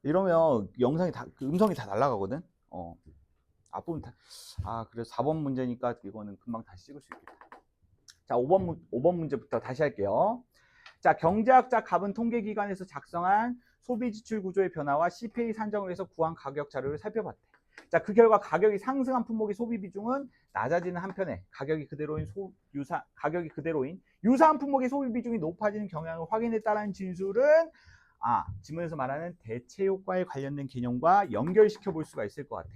이러면 영상이 다, 그 음성이 다 날아가거든. 앞부분 다, 그래서 4번 문제니까 이거는 금방 다시 찍을 수 있겠다. 자, 5번 문제부터 다시 할게요. 자, 경제학자 갑은 통계기관에서 작성한 소비 지출 구조의 변화와 CPI 산정을 해서 구한 가격 자료를 살펴봤대. 자, 그 결과 가격이 상승한 품목의 소비 비중은 낮아지는 한편에 가격이 그대로인 유사한 품목의 소비 비중이 높아지는 경향을 확인했다는 진술은 지문에서 말하는 대체 효과에 관련된 개념과 연결시켜 볼 수가 있을 것 같아.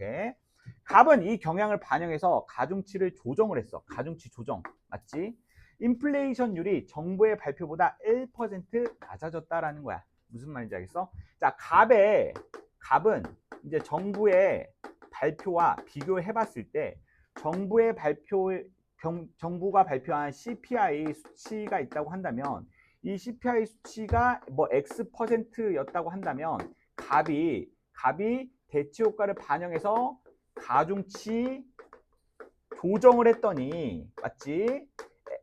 갑은 이 경향을 반영해서 가중치를 조정을 했어. 가중치 조정. 맞지? 인플레이션율이 정부의 발표보다 1% 낮아졌다라는 거야. 무슨 말인지 알겠어? 자, 갑은 이제 정부의 발표와 비교해 봤을 때 정부가 발표한 CPI 수치가 있다고 한다면 이 CPI 수치가 뭐 X%였다고 한다면 갑이 대체 효과를 반영해서 가중치 조정을 했더니 맞지?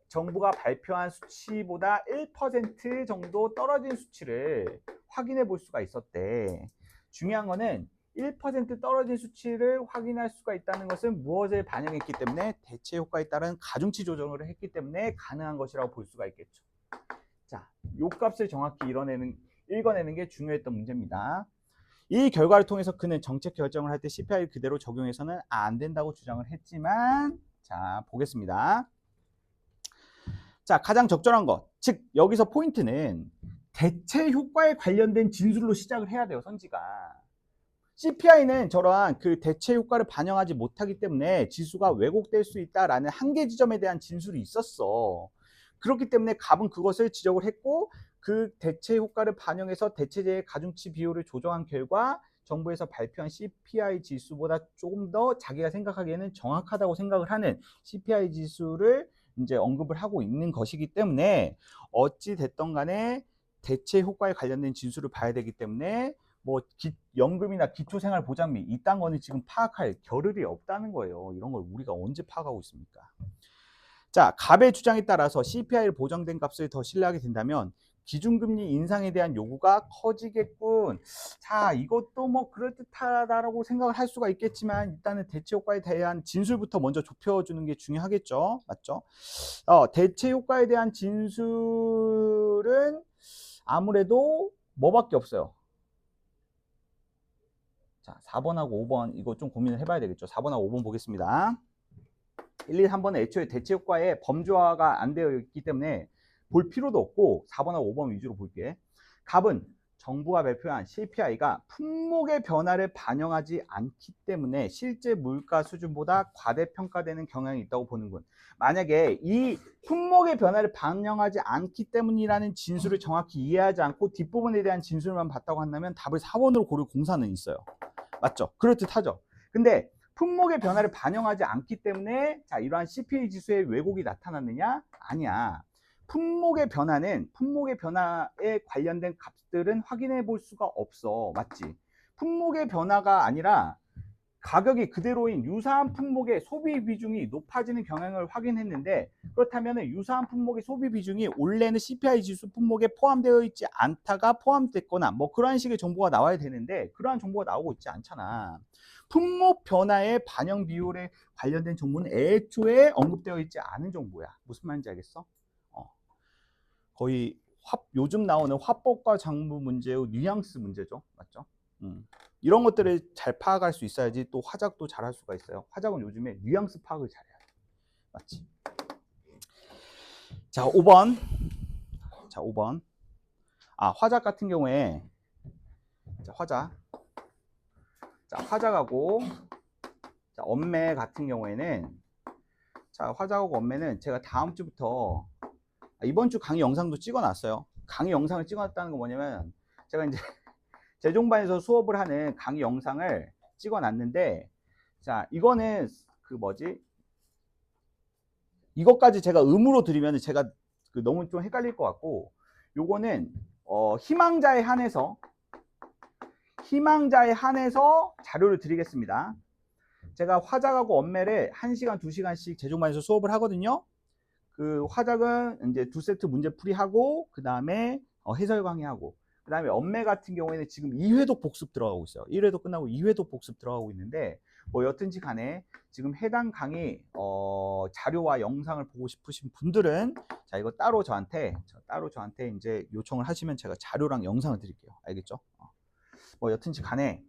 정부가 발표한 수치보다 1% 정도 떨어진 수치를 확인해 볼 수가 있었대. 중요한 거는 1% 떨어진 수치를 확인할 수가 있다는 것은 무엇을 반영했기 때문에 대체 효과에 따른 가중치 조정을 했기 때문에 가능한 것이라고 볼 수가 있겠죠. 자, 요 값을 정확히 읽어내는 게 중요했던 문제입니다. 이 결과를 통해서 그는 정책 결정을 할 때 CPI를 그대로 적용해서는 안 된다고 주장을 했지만, 자, 보겠습니다. 자, 가장 적절한 것, 즉 여기서 포인트는 대체 효과에 관련된 진술로 시작을 해야 돼요. 선지가 CPI는 저러한 그 대체 효과를 반영하지 못하기 때문에 지수가 왜곡될 수 있다라는 한계 지점에 대한 진술이 있었어. 그렇기 때문에 갑은 그것을 지적을 했고 그 대체 효과를 반영해서 대체제의 가중치 비율을 조정한 결과 정부에서 발표한 CPI 지수보다 조금 더 자기가 생각하기에는 정확하다고 생각을 하는 CPI 지수를 이제 언급을 하고 있는 것이기 때문에 어찌 됐던 간에 대체 효과에 관련된 진술을 봐야 되기 때문에 뭐 연금이나 기초생활보장비 이딴 거는 지금 파악할 겨를이 없다는 거예요. 이런 걸 우리가 언제 파악하고 있습니까? 자, 갑의 주장에 따라서 CPI를 보정된 값을 더 신뢰하게 된다면 기준금리 인상에 대한 요구가 커지겠군. 자, 이것도 뭐 그럴듯하다라고 생각을 할 수가 있겠지만 일단은 대체 효과에 대한 진술부터 먼저 좁혀주는 게 중요하겠죠. 맞죠? 대체 효과에 대한 진술은 아무래도 뭐밖에 없어요. 자, 4번하고 5번 이거 좀 고민을 해봐야 되겠죠. 4번하고 5번 보겠습니다. 1, 2, 3번은 애초에 대체 효과에 범주화가 안 되어 있기 때문에 볼 필요도 없고 4번하고 5번 위주로 볼게. 갑은 정부가 발표한 CPI가 품목의 변화를 반영하지 않기 때문에 실제 물가 수준보다 과대평가되는 경향이 있다고 보는군. 만약에 이 품목의 변화를 반영하지 않기 때문이라는 진술을 정확히 이해하지 않고 뒷부분에 대한 진술만 봤다고 한다면 답을 4번으로 고를 공사는 있어요. 맞죠? 그럴듯하죠. 근데 품목의 변화를 반영하지 않기 때문에 자, 이러한 CPI 지수의 왜곡이 나타났느냐? 아니야. 품목의 변화에 관련된 값들은 확인해 볼 수가 없어. 맞지? 품목의 변화가 아니라 가격이 그대로인 유사한 품목의 소비 비중이 높아지는 경향을 확인했는데 그렇다면 유사한 품목의 소비 비중이 원래는 CPI 지수 품목에 포함되어 있지 않다가 포함됐거나 뭐 그러한 식의 정보가 나와야 되는데 그러한 정보가 나오고 있지 않잖아. 품목 변화의 반영 비율에 관련된 정보는 애초에 언급되어 있지 않은 정보야. 무슨 말인지 알겠어? 거의 요즘 나오는 화법과 장부 문제의 뉘앙스 문제죠. 맞죠? 이런 것들을 잘 파악할 수 있어야지 또 화작도 잘 할 수가 있어요. 화작은 요즘에 뉘앙스 파악을 잘해야 돼. 맞지? 자, 5번. 자, 5번. 화작 같은 경우에 자, 화작하고 자, 엄매 같은 경우에는 자, 화작하고 엄매는 제가 다음 주부터 이번 주 강의 영상도 찍어놨어요. 강의 영상을 찍어놨다는 건 뭐냐면 제가 이제 재종반에서 수업을 하는 강의 영상을 찍어놨는데 자, 이거는 이것까지 제가 음으로 드리면 제가 너무 좀 헷갈릴 것 같고 요거는 희망자에 한해서 자료를 드리겠습니다. 제가 화작하고 엄매를 1시간, 2시간씩 재종반에서 수업을 하거든요. 그 화작은 이제 2세트 문제 풀이하고 그 다음에 해설 강의하고 그 그 다음에 엄매 같은 경우에는 지금 2회독 복습 들어가고 있어요. 1회독 끝나고 2회독 복습 들어가고 있는데 뭐 여튼지 간에 지금 해당 강의 자료와 영상을 보고 싶으신 분들은 자 이거 따로 저한테 이제 요청을 하시면 제가 자료랑 영상을 드릴게요. 알겠죠? 뭐 여튼지 간에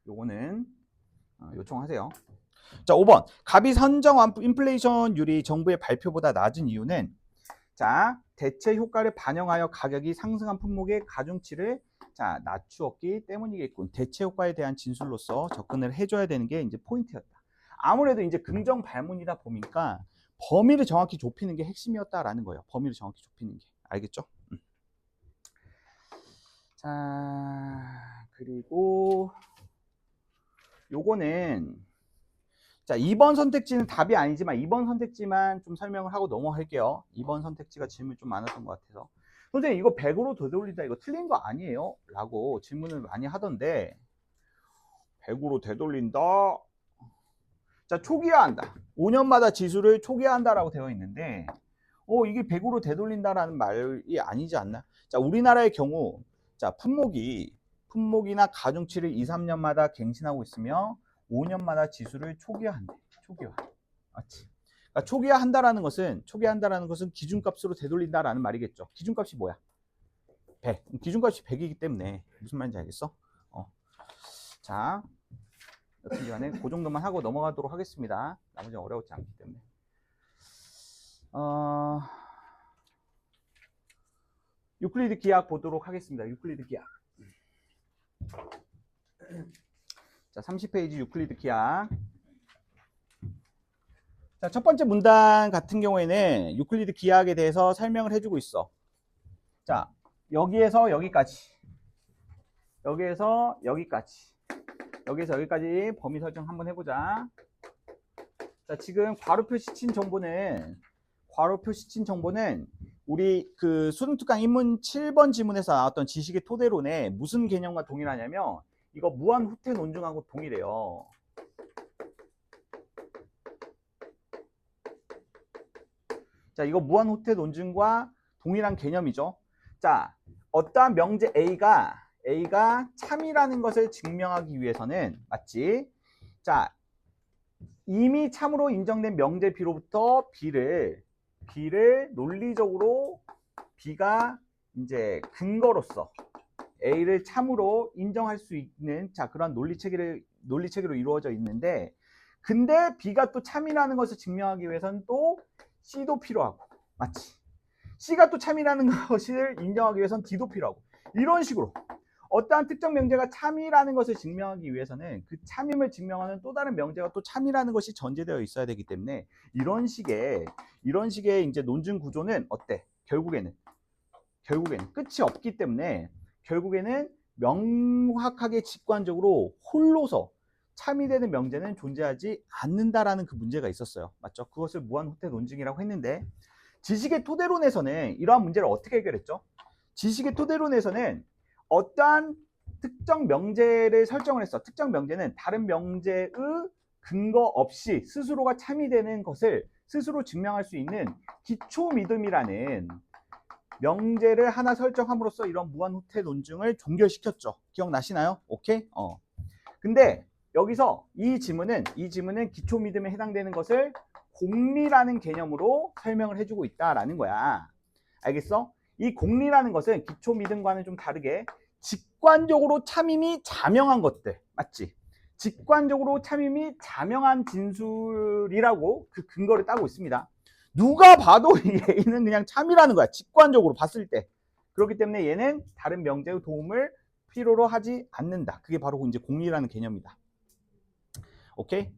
요거는 요청하세요. 자 5번 갑이 선정 인플레이션율이 정부의 발표보다 낮은 이유는 자 대체 효과를 반영하여 가격이 상승한 품목의 가중치를 자 낮추었기 때문이겠군. 대체 효과에 대한 진술로서 접근을 해줘야 되는 게 이제 포인트였다. 아무래도 이제 긍정 발문이다 보니까 범위를 정확히 좁히는 게 핵심이었다라는 거예요. 범위를 정확히 좁히는 게. 알겠죠? 자 그리고 요거는 자 2번 선택지는 답이 아니지만 2번 선택지만 좀 설명을 하고 넘어갈게요. 2번 선택지가 질문이 좀 많았던 것 같아서 선생님 이거 100으로 되돌린다 이거 틀린 거 아니에요? 라고 질문을 많이 하던데 100으로 되돌린다 자 초기화한다 5년마다 지수를 초기화한다라고 되어 있는데 이게 100으로 되돌린다라는 말이 아니지 않나? 자 우리나라의 경우 자 품목이나 가중치를 2, 3년마다 갱신하고 있으며 5년마다 지수를 초기화한대. 초기화. 맞지? 그러니까 초기화한다라는 것은 기준값으로 되돌린다라는 말이겠죠. 기준값이 뭐야? 100. 기준값이 100이기 때문에 무슨 말인지 알겠어? 자, 여튼 간에 그 정도만 하고 넘어가도록 하겠습니다. 나머지는 어려웠지 않기 때문에. 유클리드 기하학 보도록 하겠습니다. 유클리드 기하학. 자, 30페이지 유클리드 기하학. 자, 첫 번째 문단 같은 경우에는 유클리드 기하학에 대해서 설명을 해주고 있어. 자, 여기에서 여기까지. 여기에서 여기까지 범위 설정 한번 해보자. 자, 지금 괄호표 시친 정보는 우리 그 수능특강 인문 7번 지문에서 나왔던 지식의 토대론에 무슨 개념과 동일하냐면 이거 무한 후퇴 논증하고 동일해요. 자, 이거 무한 후퇴 논증과 동일한 개념이죠. 자, 어떠한 명제 A가 참이라는 것을 증명하기 위해서는 맞지? 자, 이미 참으로 인정된 명제 B로부터 B를 논리적으로 B가 이제 근거로서 A를 참으로 인정할 수 있는 자 그런 논리체계로 이루어져 있는데 근데 B가 또 참이라는 것을 증명하기 위해서는 또 C도 필요하고 맞지? C가 또 참이라는 것을 인정하기 위해서는 D도 필요하고 이런 식으로 어떠한 특정 명제가 참이라는 것을 증명하기 위해서는 그 참임을 증명하는 또 다른 명제가 또 참이라는 것이 전제되어 있어야 되기 때문에 이런 식의 이제 논증 구조는 어때? 결국에는 끝이 없기 때문에 결국에는 명확하게 직관적으로 홀로서 참이 되는 명제는 존재하지 않는다라는 그 문제가 있었어요. 맞죠? 그것을 무한 후퇴 논증이라고 했는데 지식의 토대론에서는 이러한 문제를 어떻게 해결했죠? 지식의 토대론에서는 어떠한 특정 명제를 설정을 했어. 특정 명제는 다른 명제의 근거 없이 스스로가 참이 되는 것을 스스로 증명할 수 있는 기초 믿음이라는 명제를 하나 설정함으로써 이런 무한 후퇴 논증을 종결시켰죠. 기억나시나요? 오케이? 근데 여기서 이 지문은 기초 믿음에 해당되는 것을 공리라는 개념으로 설명을 해주고 있다라는 거야. 알겠어? 이 공리라는 것은 기초 믿음과는 좀 다르게 직관적으로 참임이 자명한 것들 맞지? 직관적으로 참임이 자명한 진술이라고 그 근거를 따고 있습니다. 누가 봐도 이 A는 그냥 참이라는 거야. 직관적으로 봤을 때. 그렇기 때문에 얘는 다른 명제의 도움을 필요로 하지 않는다. 그게 바로 이제 공리라는 개념이다. 오케이?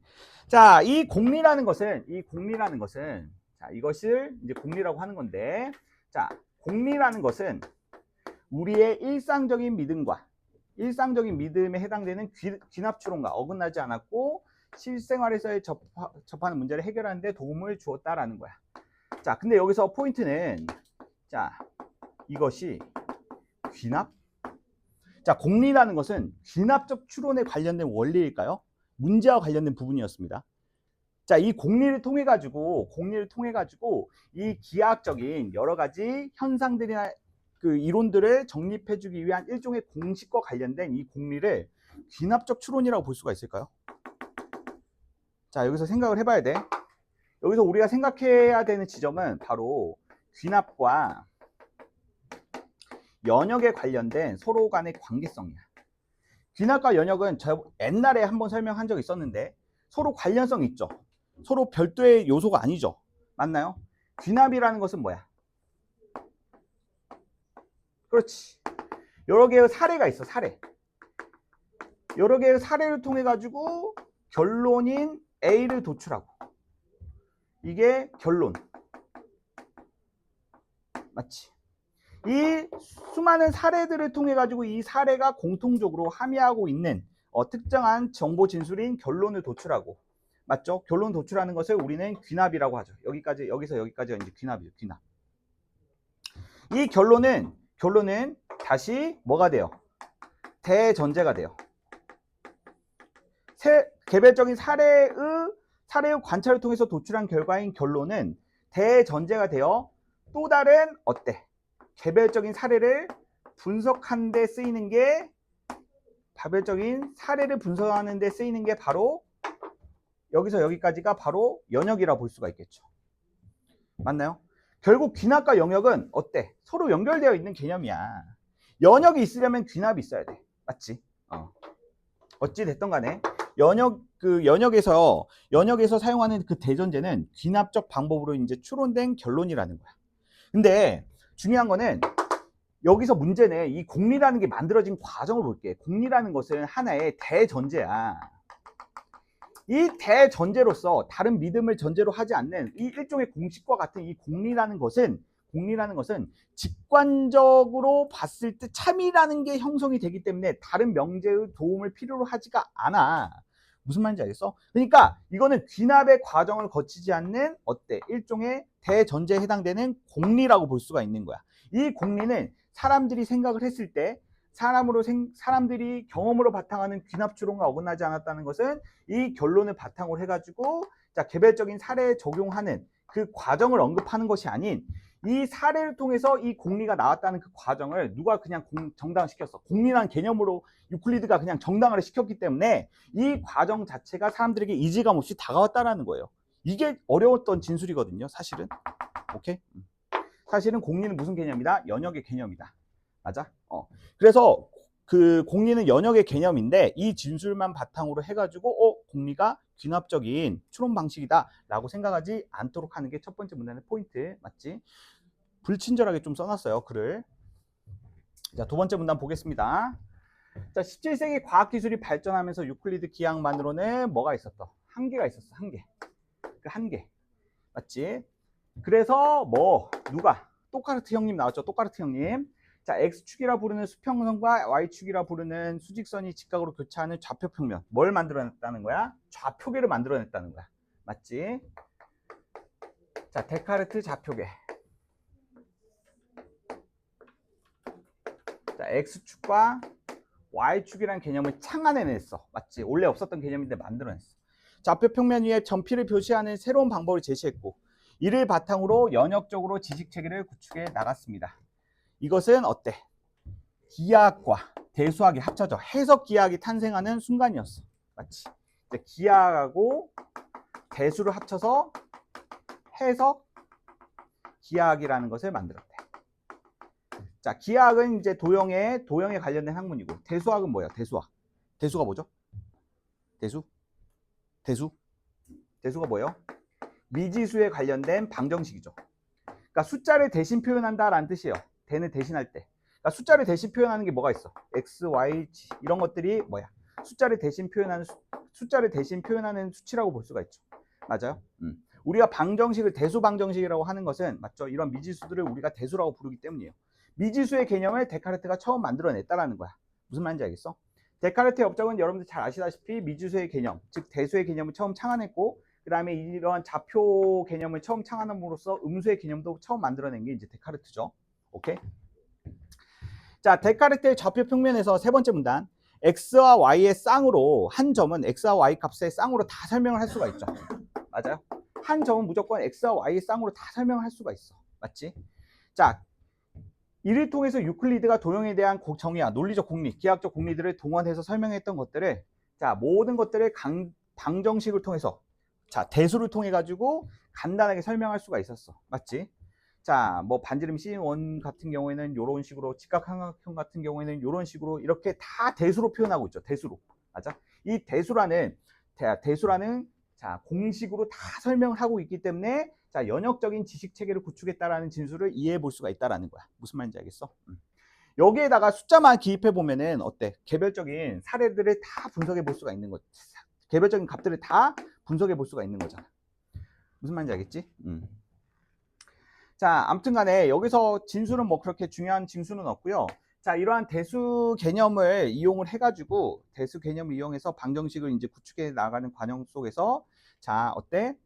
자, 이 공리라는 것은 자, 이것을 이제 공리라고 하는 건데 자, 공리라는 것은 우리의 일상적인 믿음에 해당되는 귀납 추론과 어긋나지 않았고 실생활에서의 접하는 문제를 해결하는 데 도움을 주었다라는 거야. 자, 근데 여기서 포인트는 자, 이것이 귀납? 자, 공리라는 것은 귀납적 추론에 관련된 원리일까요? 문제와 관련된 부분이었습니다. 자, 이 공리를 통해 가지고 이 기하학적인 여러 가지 현상들이나 그 이론들을 정립해주기 위한 일종의 공식과 관련된 이 공리를 귀납적 추론이라고 볼 수가 있을까요? 자, 여기서 생각을 해봐야 돼. 여기서 우리가 생각해야 되는 지점은 바로 귀납과 연역에 관련된 서로 간의 관계성이야. 귀납과 연역은 저 옛날에 한번 설명한 적이 있었는데 서로 관련성이 있죠. 서로 별도의 요소가 아니죠. 맞나요? 귀납이라는 것은 뭐야? 그렇지. 여러 개의 사례가 있어. 사례. 여러 개의 사례를 통해 가지고 결론인 A를 도출하고, 이게 결론. 맞지? 이 수많은 사례들을 통해 가지고 이 사례가 공통적으로 함의하고 있는 특정한 정보 진술인 결론을 도출하고, 맞죠? 결론 도출하는 것을 우리는 귀납이라고 하죠. 여기까지, 여기서 여기까지가 이제 귀납이에요. 귀납. 이 결론은 다시 뭐가 돼요? 대전제가 돼요. 개별적인 사례의 관찰을 통해서 도출한 결과인 결론은 대전제가 되어 또 다른 개별적인 사례를 분석하는 데 쓰이는 게, 바로 여기서 여기까지가 바로 연역이라 볼 수가 있겠죠. 맞나요? 결국 귀납과 연역은 서로 연결되어 있는 개념이야. 연역이 있으려면 귀납이 있어야 돼. 맞지? 어찌 됐던 간에 연역에서 사용하는 그 대전제는 귀납적 방법으로 이제 추론된 결론이라는 거야. 근데 중요한 거는 여기서 문제는 이 공리라는 게 만들어진 과정을 볼게. 공리라는 것은 하나의 대전제야. 이 대전제로서 다른 믿음을 전제로 하지 않는 이 일종의 공식과 같은 이 공리라는 것은 직관적으로 봤을 때 참이라는 게 형성이 되기 때문에 다른 명제의 도움을 필요로 하지가 않아. 무슨 말인지 알겠어? 그러니까 이거는 귀납의 과정을 거치지 않는 일종의 대전제에 해당되는 공리라고 볼 수가 있는 거야. 이 공리는 사람들이 생각을 했을 때 사람들이 경험으로 바탕하는 귀납 추론과 어긋나지 않았다는 것은 이 결론을 바탕으로 해가지고 개별적인 사례에 적용하는 그 과정을 언급하는 것이 아닌, 이 사례를 통해서 이 공리가 나왔다는 그 과정을 누가 그냥 정당화시켰어. 공리라는 개념으로 유클리드가 그냥 정당화를 시켰기 때문에 이 과정 자체가 사람들에게 이질감 없이 다가왔다라는 거예요. 이게 어려웠던 진술이거든요, 사실은. 오케이? 사실은 공리는 무슨 개념이다? 연역의 개념이다. 맞아? 그래서 그 공리는 연역의 개념인데 이 진술만 바탕으로 해가지고 공리가 귀납적인 추론 방식이다 라고 생각하지 않도록 하는 게 첫 번째 문단의 포인트. 맞지? 불친절하게 좀 써놨어요, 글을. 자, 두 번째 문단 보겠습니다. 자, 17세기 과학기술이 발전하면서 유클리드 기하학만으로는 뭐가 있었어? 한계가 있었어. 그 한계. 맞지? 그래서 누가? 또카르트 형님 나왔죠. 또카르트 형님. 자, X축이라 부르는 수평선과 Y축이라 부르는 수직선이 직각으로 교차하는 좌표평면. 뭘 만들어냈다는 거야? 좌표계를 만들어냈다는 거야. 맞지? 자, 데카르트 좌표계. 자, X축과 Y축이라는 개념을 창안해냈어. 맞지? 원래 없었던 개념인데 만들어냈어. 좌표평면 위에 점피를 표시하는 새로운 방법을 제시했고, 이를 바탕으로 연역적으로 지식체계를 구축해 나갔습니다. 이것은 기하학과 대수학이 합쳐져 해석 기하학이 탄생하는 순간이었어. 맞지? 이제 기하학하고 대수를 합쳐서 해석 기하학이라는 것을 만들었대. 자, 기하학은 이제 도형에 관련된 학문이고, 대수학은 뭐야? 대수가 뭐죠? 대수가 뭐예요? 미지수에 관련된 방정식이죠. 그러니까 숫자를 대신 표현한다라는 뜻이에요. 대는 대신할 때. 그러니까 숫자를 대신 표현하는 게 뭐가 있어? x, y, g 이런 것들이 뭐야? 숫자를 대신 표현하는 수치라고 볼 수가 있죠. 맞아요? 우리가 방정식을 대수 방정식이라고 하는 것은, 맞죠? 이런 미지수들을 우리가 대수라고 부르기 때문이에요. 미지수의 개념을 데카르트가 처음 만들어냈다라는 거야. 무슨 말인지 알겠어? 데카르트의 업적은 여러분들 잘 아시다시피 미지수의 개념, 즉 대수의 개념을 처음 창안했고, 그 다음에 이러한 좌표 개념을 처음 창안함으로써 음수의 개념도 처음 만들어낸 게 이제 데카르트죠. 오케이? 자, 데카르트의 좌표 평면에서 세 번째 문단, x와 y의 쌍으로, 한 점은 x와 y 값의 쌍으로 다 설명을 할 수가 있죠. 맞아요? 한 점은 무조건 x와 y의 쌍으로 다 설명을 할 수가 있어. 맞지? 자, 이를 통해서 유클리드가 도형에 대한 정의와 논리적 공리, 기하학적 공리들을 동원해서 설명했던 것들을 자, 모든 것들을 방정식을 통해서 자, 대수를 통해 가지고 간단하게 설명할 수가 있었어. 맞지? 자, 뭐 반지름 C1 같은 경우에는 이런 식으로, 직각삼각형 같은 경우에는 이런 식으로 이렇게 다 대수로 표현하고 있죠. 대수로. 맞아? 이 대수라는 자, 공식으로 다 설명을 하고 있기 때문에 자, 연역적인 지식 체계를 구축했다라는 진술을 이해해 볼 수가 있다라는 거야. 무슨 말인지 알겠어? 여기에다가 숫자만 기입해 보면은 어때? 개별적인 사례들을 다 분석해 볼 수가 있는 거지. 개별적인 값들을 다 분석해 볼 수가 있는 거잖아. 무슨 말인지 알겠지? 자, 아무튼 간에 여기서 진수는 뭐 그렇게 중요한 징수는 없고요. 자, 이러한 대수 개념을 이용을 해가지고 대수 개념을 이용해서 방정식을 이제 구축해 나가는 과정 속에서 자, 어때?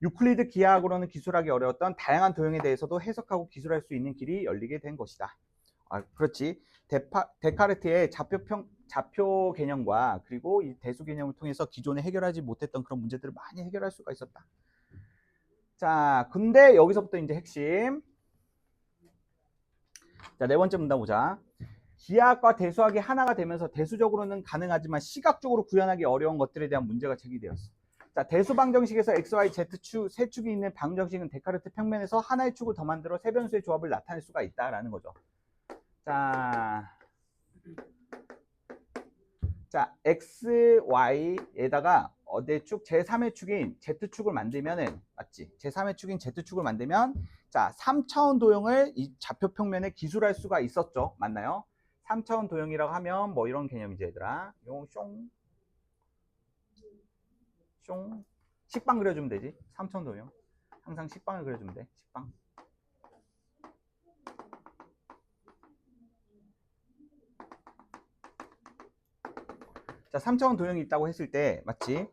유클리드 기하학으로는 기술하기 어려웠던 다양한 도형에 대해서도 해석하고 기술할 수 있는 길이 열리게 된 것이다. 아, 그렇지. 데카르트의 좌표 개념과 그리고 이 대수 개념을 통해서 기존에 해결하지 못했던 그런 문제들을 많이 해결할 수가 있었다. 자, 근데 여기서부터 이제 핵심. 자, 네 번째 문단 보자. 기하학과 대수학이 하나가 되면서 대수적으로는 가능하지만 시각적으로 구현하기 어려운 것들에 대한 문제가 제기되었어. 자, 대수 방정식에서 x, y, z축 세 축이 있는 방정식은 데카르트 평면에서 하나의 축을 더 만들어 세 변수의 조합을 나타낼 수가 있다라는 거죠. 자, x, y에다가 내 축 제3의 축인 z축을 만들면은 맞지? 제3의 축인 z축을 만들면 자, 3차원 도형을 이 좌표 평면에 기술할 수가 있었죠. 맞나요? 3차원 도형이라고 하면 뭐 이런 개념이지 얘들아. 요 숑 식빵 그려주면 되지. 3차원 도형. 항상 식빵을 그려주면 돼. 식빵. 자, 3차원 도형이 있다고 했을 때 맞지?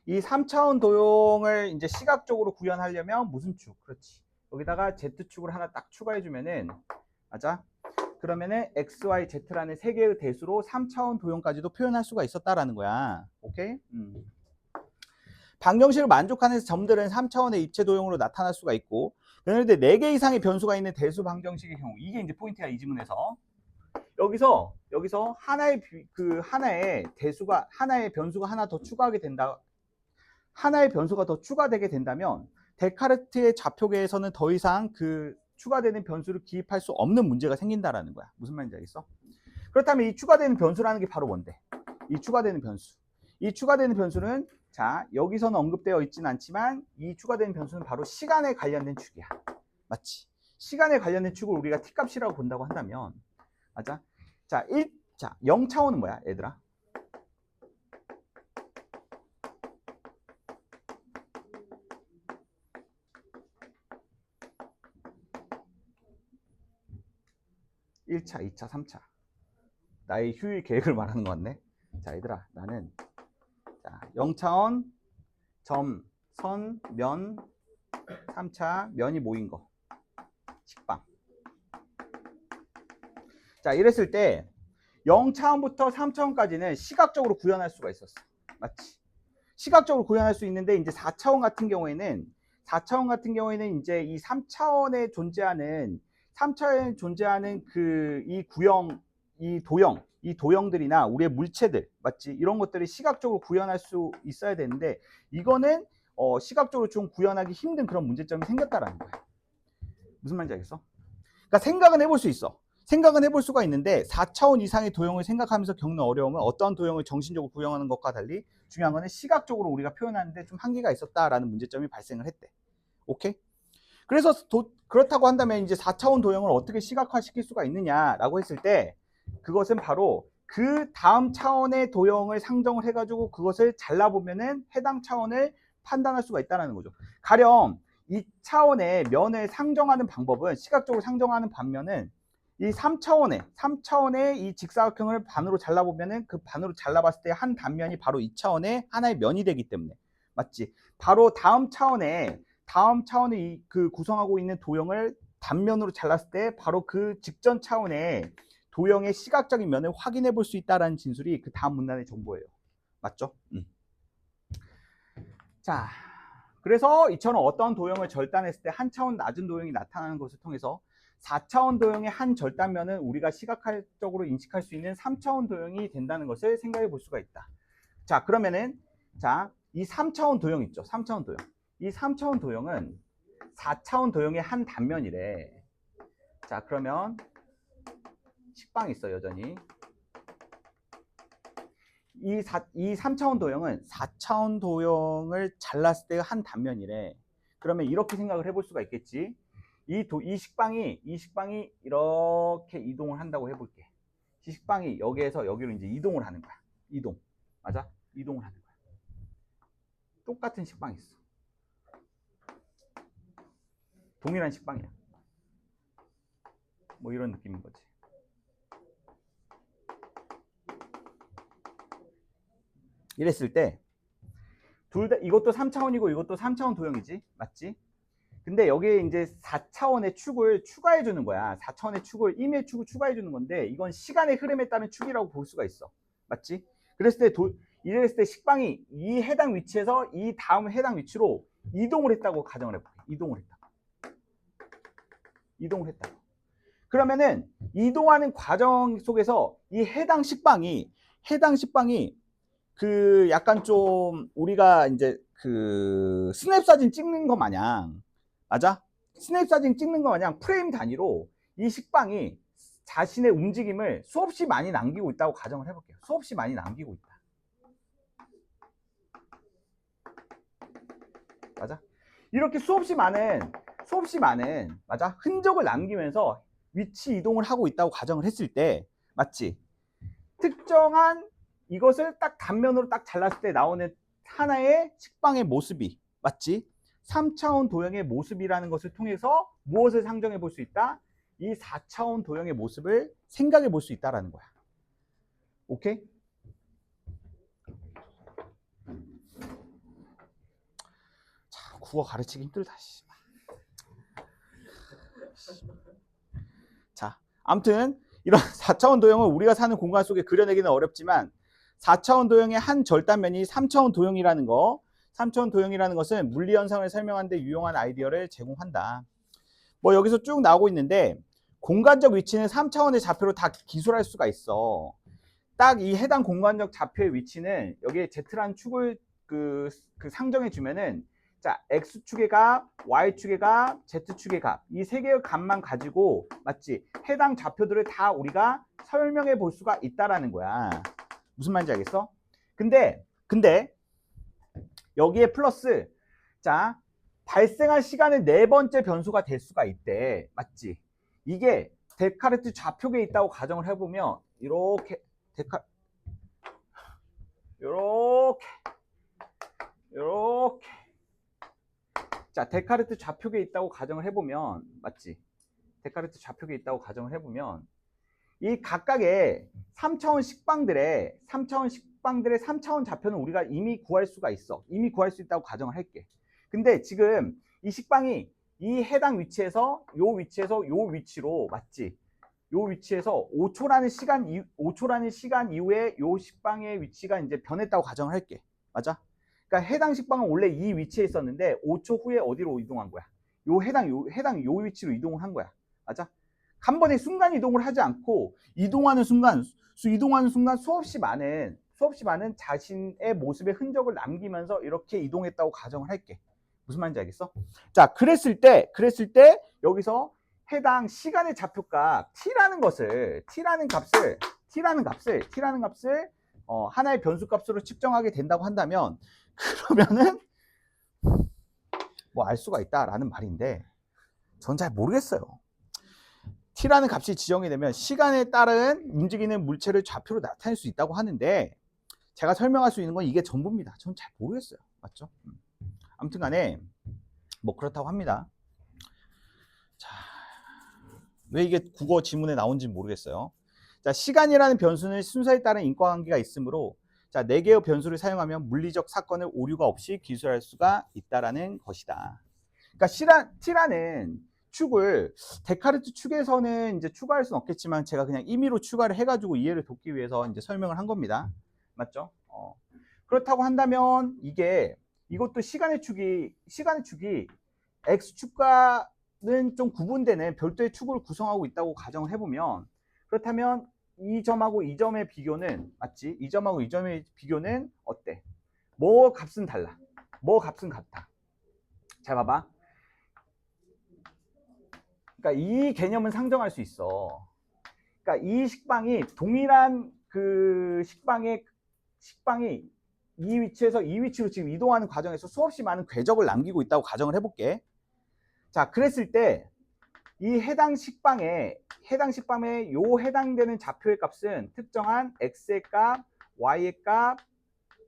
이 3차원 도형을 이제 시각적으로 구현하려면 무슨 축? 그렇지. 여기다가 Z축을 하나 딱 추가해주면은 맞아? 그러면은 X, Y, Z라는 세 개의 대수로 3차원 도형까지도 표현할 수가 있었다라는 거야. 오케이? 방정식을 만족하는 점들은 3차원의 입체 도형으로 나타날 수가 있고, 그런데 4개 이상의 변수가 있는 대수 방정식의 경우, 이게 이제 포인트야, 이 지문에서. 여기서 하나의 변수가 하나 더 추가하게 된다. 하나의 변수가 더 추가되게 된다면 데카르트의 좌표계에서는 더 이상 그 추가되는 변수를 기입할 수 없는 문제가 생긴다라는 거야. 무슨 말인지 알겠어? 그렇다면 이 추가되는 변수라는 게 바로 뭔데? 이 추가되는 변수는 자, 여기서는 언급되어 있진 않지만 이 추가되는 변수는 바로 시간에 관련된 축이야. 맞지? 시간에 관련된 축을 우리가 t값이라고 본다고 한다면 맞아? 자, 0차원은 뭐야, 얘들아? (1차) (2차) (3차) 나의 휴일 계획을 말하는 것 같네. 자, 얘들아, 나는 자, 0차원 점, 선, 면, 3차 면이 모인 거. 식빵. 자, 이랬을 때 0차원부터 3차원까지는 시각적으로 구현할 수가 있었어. 맞지? 시각적으로 구현할 수 있는데 이제 4차원 같은 경우에는 이제 이 3차원에 존재하는 그 이 도형들이나 우리의 물체들 맞지? 이런 것들이 시각적으로 구현할 수 있어야 되는데 이거는 시각적으로 좀 구현하기 힘든 그런 문제점이 생겼다라는 거야. 무슨 말인지 알겠어? 그러니까 생각은 해볼 수 있어. 생각은 해볼 수가 있는데 4차원 이상의 도형을 생각하면서 겪는 어려움은 어떤 도형을 정신적으로 구현하는 것과 달리 중요한 거는 시각적으로 우리가 표현하는데 좀 한계가 있었다라는 문제점이 발생을 했대. 오케이? 그래서 그렇다고 한다면 이제 4차원 도형을 어떻게 시각화시킬 수가 있느냐라고 했을 때 그것은 바로 그 다음 차원의 도형을 상정을 해가지고 그것을 잘라보면은 해당 차원을 판단할 수가 있다는 거죠. 가령 이 차원의 면을 상정하는 방법은 시각적으로 상정하는 반면은 이 3차원의 이 직사각형을 반으로 잘라보면은 그 반으로 잘라봤을 때 한 단면이 바로 2차원의 하나의 면이 되기 때문에 맞지? 바로 다음 차원에 그 구성하고 있는 도형을 단면으로 잘랐을 때 바로 그 직전 차원의 도형의 시각적인 면을 확인해 볼 수 있다는 진술이 그 다음 문단의 정보예요. 맞죠? 자, 그래서 이처럼 어떤 도형을 절단했을 때 한 차원 낮은 도형이 나타나는 것을 통해서 4차원 도형의 한 절단면은 우리가 시각적으로 인식할 수 있는 3차원 도형이 된다는 것을 생각해 볼 수가 있다. 자, 그러면은 이 3차원 도형 있죠. 3차원 도형. 이 3차원 도형은 4차원 도형의 한 단면이래. 자, 그러면 식빵이 있어, 여전히. 이 3차원 도형은 4차원 도형을 잘랐을 때 한 단면이래. 그러면 이렇게 생각을 해볼 수가 있겠지. 이 식빵이 이렇게 이동을 한다고 해볼게. 이 식빵이 여기에서 여기로 이제 이동을 하는 거야. 이동. 맞아? 이동을 하는 거야. 똑같은 식빵이 있어. 동일한 식빵이야. 뭐 이런 느낌인 거지. 이랬을 때 둘 다 이것도 3차원이고 이것도 3차원 도형이지. 맞지? 근데 여기에 이제 4차원의 축을 추가해 주는 거야. 4차원의 축을 임의 축을 추가해 주는 건데 이건 시간의 흐름에 따른 축이라고 볼 수가 있어. 맞지? 그랬을 때 이랬을 때 식빵이 이 해당 위치에서 이 다음 해당 위치로 이동을 했다고 가정을 해볼게. 이동을 했다고. 그러면은 이동하는 과정 속에서 이 해당 식빵이 그 약간 좀 우리가 이제 그 스냅 사진 찍는 거 마냥, 맞아? 스냅 사진 찍는 거 마냥 프레임 단위로 이 식빵이 자신의 움직임을 수없이 많이 남기고 있다고 가정을 해볼게요. 수없이 많이 남기고 있다. 맞아? 이렇게 수없이 많은 맞아? 흔적을 남기면서 위치 이동을 하고 있다고 가정을 했을 때, 맞지? 특정한 이것을 딱 단면으로 딱 잘랐을 때 나오는 하나의 식빵의 모습이, 맞지? 3차원 도형의 모습이라는 것을 통해서 무엇을 상정해 볼 수 있다? 이 4차원 도형의 모습을 생각해 볼 수 있다라는 거야. 오케이? 자, 국어 가르치기 힘들다. 자, 아무튼 이런 4차원 도형을 우리가 사는 공간 속에 그려내기는 어렵지만 4차원 도형의 한 절단면이 3차원 도형이라는 거, 3차원 도형이라는 것은 물리 현상을 설명하는 데 유용한 아이디어를 제공한다. 뭐 여기서 쭉 나오고 있는데 공간적 위치는 3차원의 좌표로 다 기술할 수가 있어. 딱 이 해당 공간적 좌표의 위치는 여기에 Z라는 축을 그 상정해 주면은 자, X축의 값, Y축의 값, Z축의 값, 이 세 개의 값만 가지고, 맞지? 해당 좌표들을 다 우리가 설명해 볼 수가 있다라는 거야. 무슨 말인지 알겠어? 근데 여기에 플러스, 자, 발생한 시간의 네 번째 변수가 될 수가 있대. 맞지? 이게 데카르트 좌표계에 있다고 가정을 해보면 이렇게 이렇게 자, 데카르트 좌표계에 있다고 가정을 해보면, 맞지? 데카르트 좌표계에 있다고 가정을 해보면 이 각각의 3차원 식빵들의 3차원 좌표는 우리가 이미 구할 수가 있어. 이미 구할 수 있다고 가정을 할게. 근데 지금 이 식빵이 이 해당 위치에서 요 위치로, 맞지? 요 위치에서 5초라는 시간 이후에 요 식빵의 위치가 이제 변했다고 가정을 할게. 맞아? 그러니까 해당 식빵은 원래 이 위치에 있었는데 5초 후에 어디로 이동한 거야? 해당 요 위치로 이동을 한 거야. 맞아? 한 번에 순간 이동을 하지 않고 이동하는 순간 수없이 많은 자신의 모습의 흔적을 남기면서 이렇게 이동했다고 가정을 할게. 무슨 말인지 알겠어? 자, 그랬을 때 여기서 해당 시간의 좌표값 t라는 값을 하나의 변수 값으로 측정하게 된다고 한다면 그러면은 뭐 알 수가 있다라는 말인데 전 잘 모르겠어요. t라는 값이 지정이 되면 시간에 따른 움직이는 물체를 좌표로 나타낼 수 있다고 하는데 제가 설명할 수 있는 건 이게 전부입니다. 전 잘 모르겠어요. 맞죠? 아무튼 간에 뭐 그렇다고 합니다. 자, 왜 이게 국어 지문에 나온지 모르겠어요. 자, 시간이라는 변수는 순서에 따른 인과관계가 있으므로 자, 4개의 변수를 사용하면 물리적 사건을 오류가 없이 기술할 수가 있다라는 것이다. 그러니까 t라는 축을 데카르트 축에서는 이제 추가할 수는 없겠지만 제가 그냥 임의로 추가를 해가지고 이해를 돕기 위해서 이제 설명을 한 겁니다. 맞죠? 그렇다고 한다면 이것도 시간의 축이 x축과 좀 구분되는 별도의 축을 구성하고 있다고 가정을 해보면, 그렇다면 이 점하고 이 점의 비교는 맞지? 이 점하고 이 점의 비교는 어때? 뭐 값은 달라. 뭐 값은 같아. 잘 봐봐. 그러니까 이 개념은 상정할 수 있어. 그러니까 이 식빵이 동일한 그 식빵이 이 위치에서 이 위치로 지금 이동하는 과정에서 수없이 많은 궤적을 남기고 있다고 가정을 해볼게. 자, 그랬을 때 이 해당 식빵에 요 해당되는 좌표의 값은 특정한 x의 값, y의 값,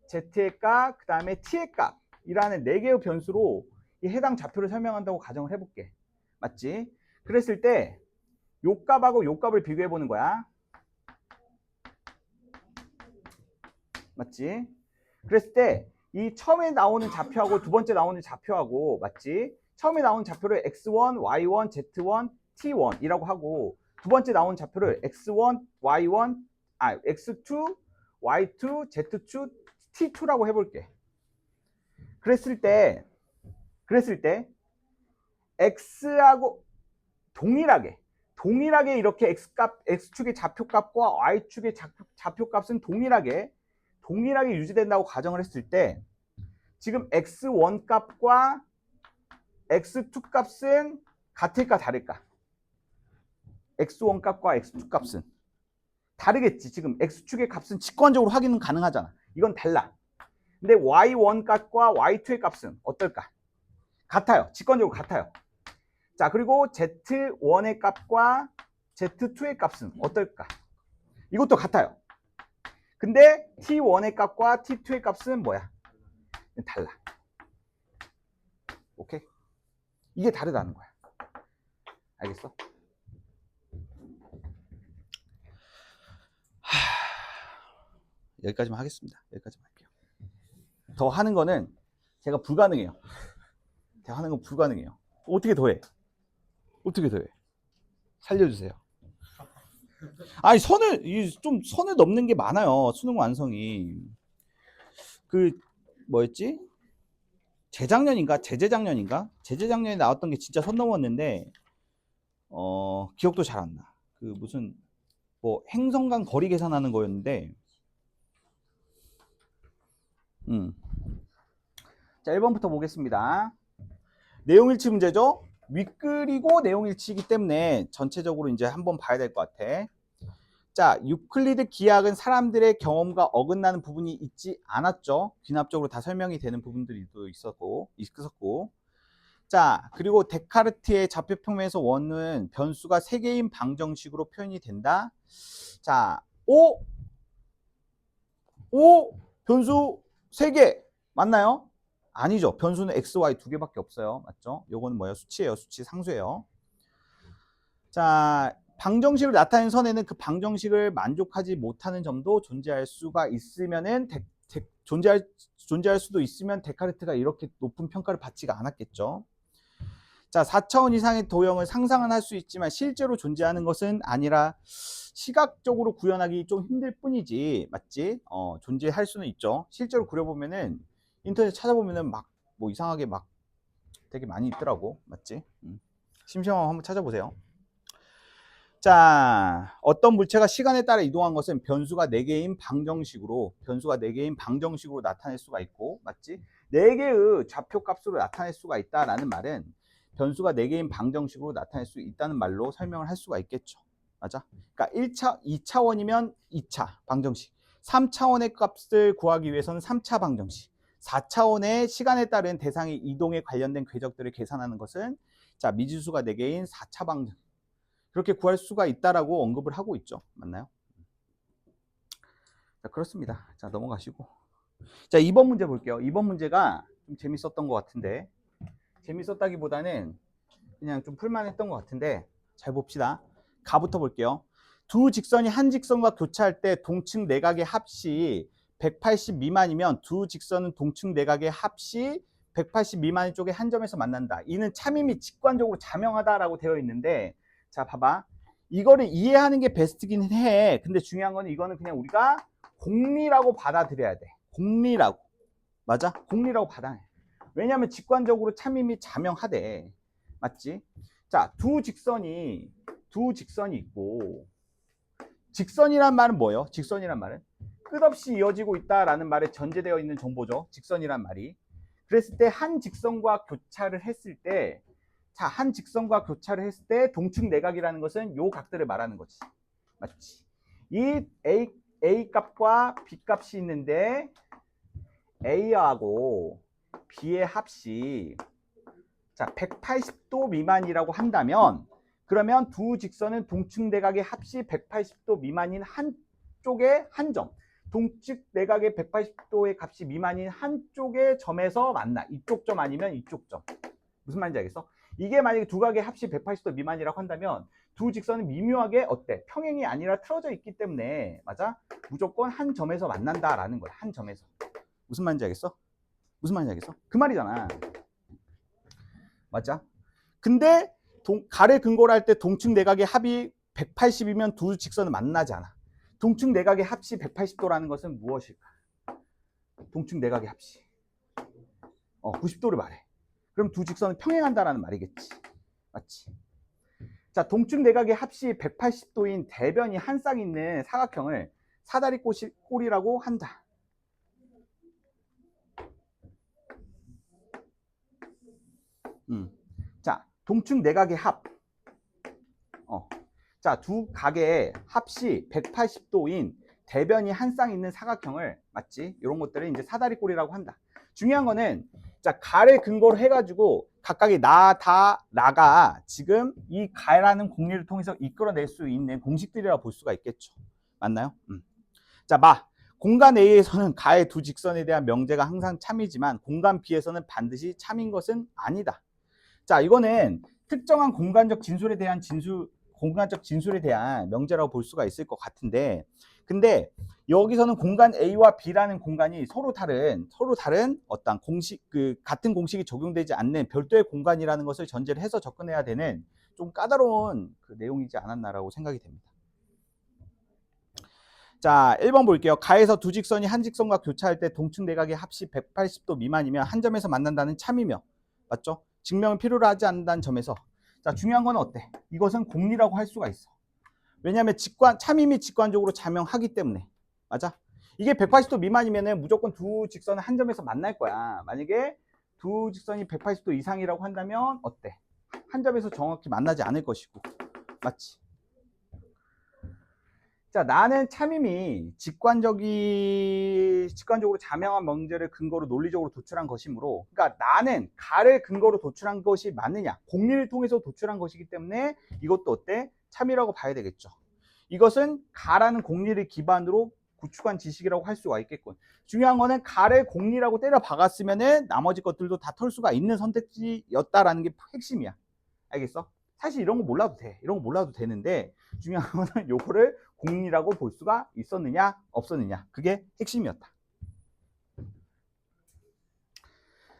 z의 값, 그 다음에 t의 값이라는 4개의 변수로 이 해당 좌표를 설명한다고 가정을 해볼게. 맞지? 그랬을 때 요 값하고 요 값을 비교해 보는 거야. 맞지? 그랬을 때 이 처음에 나오는 좌표하고 두 번째 나오는 좌표하고 맞지? 처음에 나오는 좌표를 x1, y1, z1, t1이라고 하고 두 번째 나오는 좌표를 x1, y1, x2, y2, z2, t2라고 해볼게. 그랬을 때 x하고 동일하게 이렇게 x축의 좌표값과 y축의 좌표값은 동일하게 유지된다고 가정을 했을 때 지금 x1 값과 x2 값은 같을까 다를까? x1 값과 x2 값은 다르겠지. 지금 x축의 값은 직관적으로 확인은 가능하잖아. 이건 달라. 근데 y1 값과 y2의 값은 어떨까? 같아요. 직관적으로 같아요. 자, 그리고 z1의 값과 z2의 값은 어떨까? 이것도 같아요. 근데 t1의 값과 t2의 값은 뭐야? 달라. 오케이? 이게 다르다는 거야. 알겠어? 여기까지만 하겠습니다. 여기까지만 할게요. 더 하는 거는 제가 불가능해요. 더 하는 건 불가능해요. 어떻게 더해? 살려주세요. 아니 선을 넘는 게 많아요. 수능 완성이. 그 뭐였지? 재재작년에 나왔던 게 진짜 선 넘었는데 기억도 잘 안 나. 그 무슨 뭐 행성 간 거리 계산하는 거였는데 자, 1번부터 보겠습니다. 내용일치 문제죠. 윗글이고 내용일치이기 때문에 전체적으로 이제 한번 봐야 될 것 같아. 자, 유클리드 기하학은 사람들의 경험과 어긋나는 부분이 있지 않았죠. 귀납적으로 다 설명이 되는 부분들이 또 있었고. 자, 그리고 데카르트의 좌표평면에서 원은 변수가 3개인 방정식으로 표현이 된다. 자, O 변수 3개 맞나요? 아니죠. 변수는 x, y 2개밖에 없어요. 맞죠? 요거는 뭐예요? 수치예요. 수치 상수예요. 자, 방정식을 나타낸 선에는 그 방정식을 만족하지 못하는 점도 존재할 수가 있으면은 존재할 수도 있으면 데카르트가 이렇게 높은 평가를 받지가 않았겠죠. 자, 4차원 이상의 도형을 상상은 할 수 있지만 실제로 존재하는 것은 아니라 시각적으로 구현하기 좀 힘들 뿐이지. 맞지? 존재할 수는 있죠. 실제로 그려보면은 인터넷 찾아보면은 막 뭐 이상하게 막 되게 많이 있더라고. 맞지? 심심하면 한번 찾아보세요. 자, 어떤 물체가 시간에 따라 이동한 것은 변수가 4개인 방정식으로 나타낼 수가 있고, 맞지? 4개의 좌표값으로 나타낼 수가 있다라는 말은 변수가 4개인 방정식으로 나타낼 수 있다는 말로 설명을 할 수가 있겠죠. 맞아? 그러니까 2차원이면 2차 방정식, 3차원의 값을 구하기 위해서는 3차 방정식, 4차원의 시간에 따른 대상의 이동에 관련된 궤적들을 계산하는 것은 자, 미지수가 4개인 4차 방정식, 그렇게 구할 수가 있다라고 언급을 하고 있죠. 맞나요? 자, 그렇습니다. 자, 넘어가시고. 자, 2번 문제 볼게요. 2번 문제가 좀 재밌었던 것 같은데, 재밌었다기보다는 그냥 좀 풀만했던 것 같은데, 잘 봅시다. 가부터 볼게요. 두 직선이 한 직선과 교차할 때 동측 내각의 합이 180 미만이면 두 직선은 동측 내각의 합이 180 미만의 쪽에 한 점에서 만난다. 이는 참임이 직관적으로 자명하다라고 되어 있는데, 자, 봐봐. 이거를 이해하는 게 베스트긴 해. 근데 중요한 건 이거는 그냥 우리가 공리라고 받아들여야 돼. 공리라고. 맞아? 공리라고 받아내. 왜냐하면 직관적으로 참임이 자명하대. 맞지? 자, 두 직선이 있고, 직선이란 말은 뭐예요? 직선이란 말은 끝없이 이어지고 있다라는 말에 전제되어 있는 정보죠. 직선이란 말이. 그랬을 때 한 직선과 교차를 했을 때, 자, 한 직선과 교차를 했을 때 동축 내각이라는 것은 요 각들을 말하는 거지. 맞지? 이 A 값과 B 값이 있는데 A하고 B의 합이 자 180도 미만이라고 한다면, 그러면 두 직선은 동축 내각의 합이 180도 미만인 한쪽의 한 점, 동축 내각의 180도의 값이 미만인 한쪽의 점에서 만나. 이쪽 점 아니면 이쪽 점. 무슨 말인지 알겠어? 이게 만약에 두 각의 합이 180도 미만이라고 한다면 두 직선은 미묘하게 어때? 평행이 아니라 틀어져 있기 때문에, 맞아? 무조건 한 점에서 만난다라는 거야. 한 점에서. 무슨 말인지 알겠어? 무슨 말인지 알겠어? 그 말이잖아. 맞아? 근데 가를 근거로 할 때 동축 내각의 합이 180이면 두 직선은 만나지 않아. 동축 내각의 합이 180도라는 것은 무엇일까? 동축 내각의 합이 90도를 말해. 그럼 두 직선은 평행한다라는 말이겠지. 맞지? 자, 동축 내각의 합이 180도인 대변이 한 쌍 있는 사각형을 사다리꼴이라고 한다. 자, 동축 내각의 합. 자, 두 각의 합이 180도인 대변이 한 쌍 있는 사각형을, 맞지? 이런 것들을 이제 사다리꼴이라고 한다. 중요한 거는, 자, 가를 근거로 해가지고 각각의 나가 지금 이 가라는 공리를 통해서 이끌어낼 수 있는 공식들이라고 볼 수가 있겠죠. 맞나요? 자, 공간 A에서는 가의 두 직선에 대한 명제가 항상 참이지만 공간 B에서는 반드시 참인 것은 아니다. 자, 이거는 특정한 공간적 진술에 대한 명제라고 볼 수가 있을 것 같은데, 근데 여기서는 공간 A와 B라는 공간이 서로 다른 어떤 같은 공식이 적용되지 않는 별도의 공간이라는 것을 전제를 해서 접근해야 되는 좀 까다로운 내용이지 않았나라고 생각이 됩니다. 자, 1번 볼게요. 가에서 두 직선이 한 직선과 교차할 때 동축 내각의 합이 180도 미만이면 한 점에서 만난다는 참이며, 맞죠? 증명을 필요로 하지 않는다는 점에서, 자, 중요한 건 어때? 이것은 공리라고 할 수가 있어. 왜냐하면 참임이 직관적으로 자명하기 때문에. 맞아? 이게 180도 미만이면 무조건 두 직선은 한 점에서 만날 거야. 만약에 두 직선이 180도 이상이라고 한다면 어때? 한 점에서 정확히 만나지 않을 것이고. 맞지? 자, 나는 참임이 직관적으로 자명한 명제를 근거로 논리적으로 도출한 것이므로, 그러니까 나는 가를 근거로 도출한 것이 맞느냐? 공리를 통해서 도출한 것이기 때문에 이것도 어때? 참이라고 봐야 되겠죠. 이것은 가라는 공리를 기반으로 구축한 지식이라고 할 수가 있겠군. 중요한 거는 가를 공리라고 때려 박았으면은 나머지 것들도 다 털 수가 있는 선택지였다라는 게 핵심이야. 알겠어? 사실 이런 거 몰라도 돼. 이런 거 몰라도 되는데, 중요한 거는 요거를 공리라고 볼 수가 있었느냐 없었느냐, 그게 핵심이었다.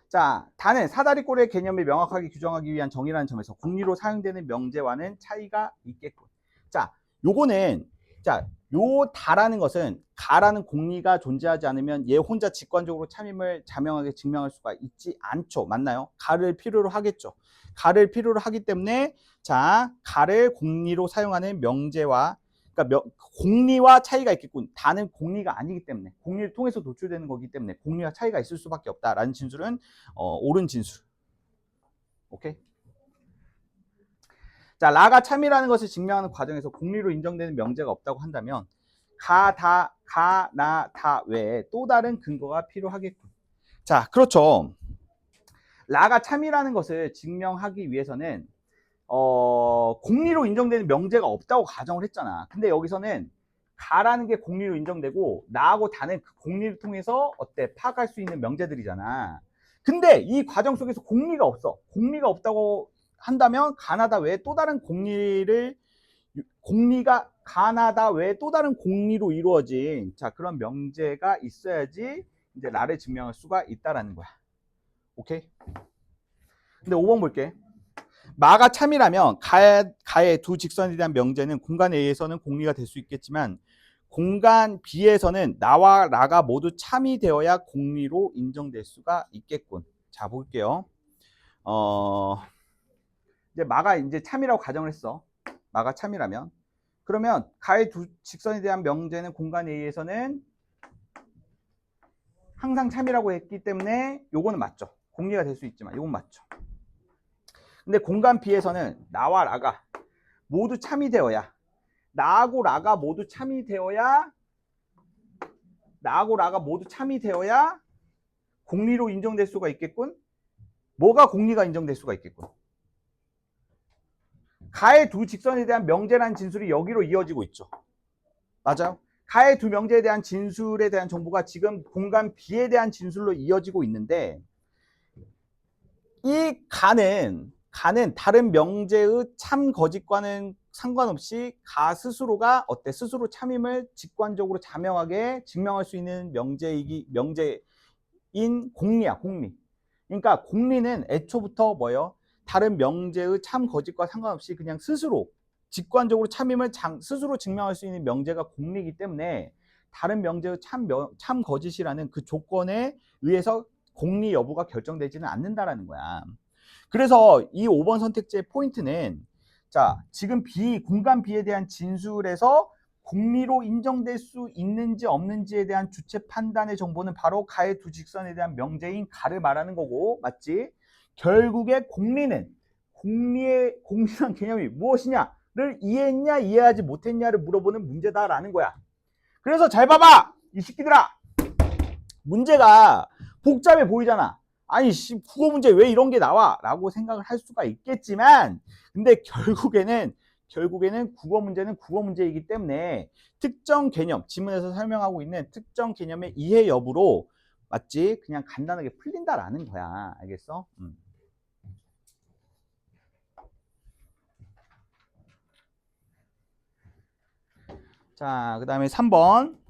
자, 다는 사다리꼴의 개념을 명확하게 규정하기 위한 정의라는 점에서 공리로 사용되는 명제와는 차이가 있겠군. 자, 요거는, 자, 요 다라는 것은 가라는 공리가 존재하지 않으면 얘 혼자 직관적으로 참임을 자명하게 증명할 수가 있지 않죠. 맞나요? 가를 필요로 하겠죠. 가를 필요로 하기 때문에, 자, 가를 공리로 사용하는 명제와, 그러니까 공리와 차이가 있겠군. 다는 공리가 아니기 때문에, 공리를 통해서 도출되는 거기 때문에 공리와 차이가 있을 수밖에 없다라는 진술은 옳은 진술. 오케이? 자, 라가 참이라는 것을 증명하는 과정에서 공리로 인정되는 명제가 없다고 한다면 가, 나, 다 외에 또 다른 근거가 필요하겠군. 자, 그렇죠. 라가 참이라는 것을 증명하기 위해서는 공리로 인정되는 명제가 없다고 가정을 했잖아. 근데 여기서는 가라는 게 공리로 인정되고 나하고 다는 그 공리를 통해서 어때? 파악할 수 있는 명제들이잖아. 근데 이 과정 속에서 공리가 없어. 공리가 없다고 한다면 가나다 외에 또 다른 공리가 가나다 외에 또 다른 공리로 이루어진, 자, 그런 명제가 있어야지 이제 라를 증명할 수가 있다라는 거야. 오케이? 근데 5번 볼게. 마가 참이라면 가의 두 직선에 대한 명제는 공간 A에서는 공리가 될 수 있겠지만 공간 B에서는 나와 라가 모두 참이 되어야 공리로 인정될 수가 있겠군. 자, 볼게요. 이제 마가 이제 참이라고 가정을 했어. 마가 참이라면. 그러면 가의 두 직선에 대한 명제는 공간 A에서는 항상 참이라고 했기 때문에 요거는 맞죠. 공리가 될 수 있지만 요건 맞죠. 근데 공간 B에서는 나와 라가 모두 참이 되어야, 나하고 라가 모두 참이 되어야, 나하고 라가 모두 참이 되어야 공리로 인정될 수가 있겠군. 뭐가 공리가 인정될 수가 있겠군. 가의 두 직선에 대한 명제라는 진술이 여기로 이어지고 있죠. 맞아요? 가의 두 명제에 대한 진술에 대한 정보가 지금 공간 B에 대한 진술로 이어지고 있는데, 이 가는 다른 명제의 참 거짓과는 상관없이 가 스스로가 어때? 스스로 참임을 직관적으로 자명하게 증명할 수 있는 명제인 공리야, 공리. 그러니까 공리는 애초부터 뭐예요? 다른 명제의 참 거짓과 상관없이 그냥 스스로 직관적으로 참임을 스스로 증명할 수 있는 명제가 공리이기 때문에 다른 명제의 참 거짓이라는 그 조건에 의해서 공리 여부가 결정되지는 않는다라는 거야. 그래서 이 5번 선택지의 포인트는, 자, 지금 공간 B에 대한 진술에서 공리로 인정될 수 있는지 없는지에 대한 주체 판단의 정보는 바로 가의 두 직선에 대한 명제인 가를 말하는 거고, 맞지? 결국에 공리는 공리란 개념이 무엇이냐를 이해했냐 이해하지 못했냐를 물어보는 문제다라는 거야. 그래서 잘 봐봐 이 새끼들아, 문제가 복잡해 보이잖아. 아니 국어 문제 왜 이런 게 나와? 라고 생각을 할 수가 있겠지만, 근데 결국에는 국어 문제는 국어 문제이기 때문에 특정 개념, 지문에서 설명하고 있는 특정 개념의 이해 여부로, 맞지? 그냥 간단하게 풀린다라는 거야. 알겠어? 자, 그 다음에 3번.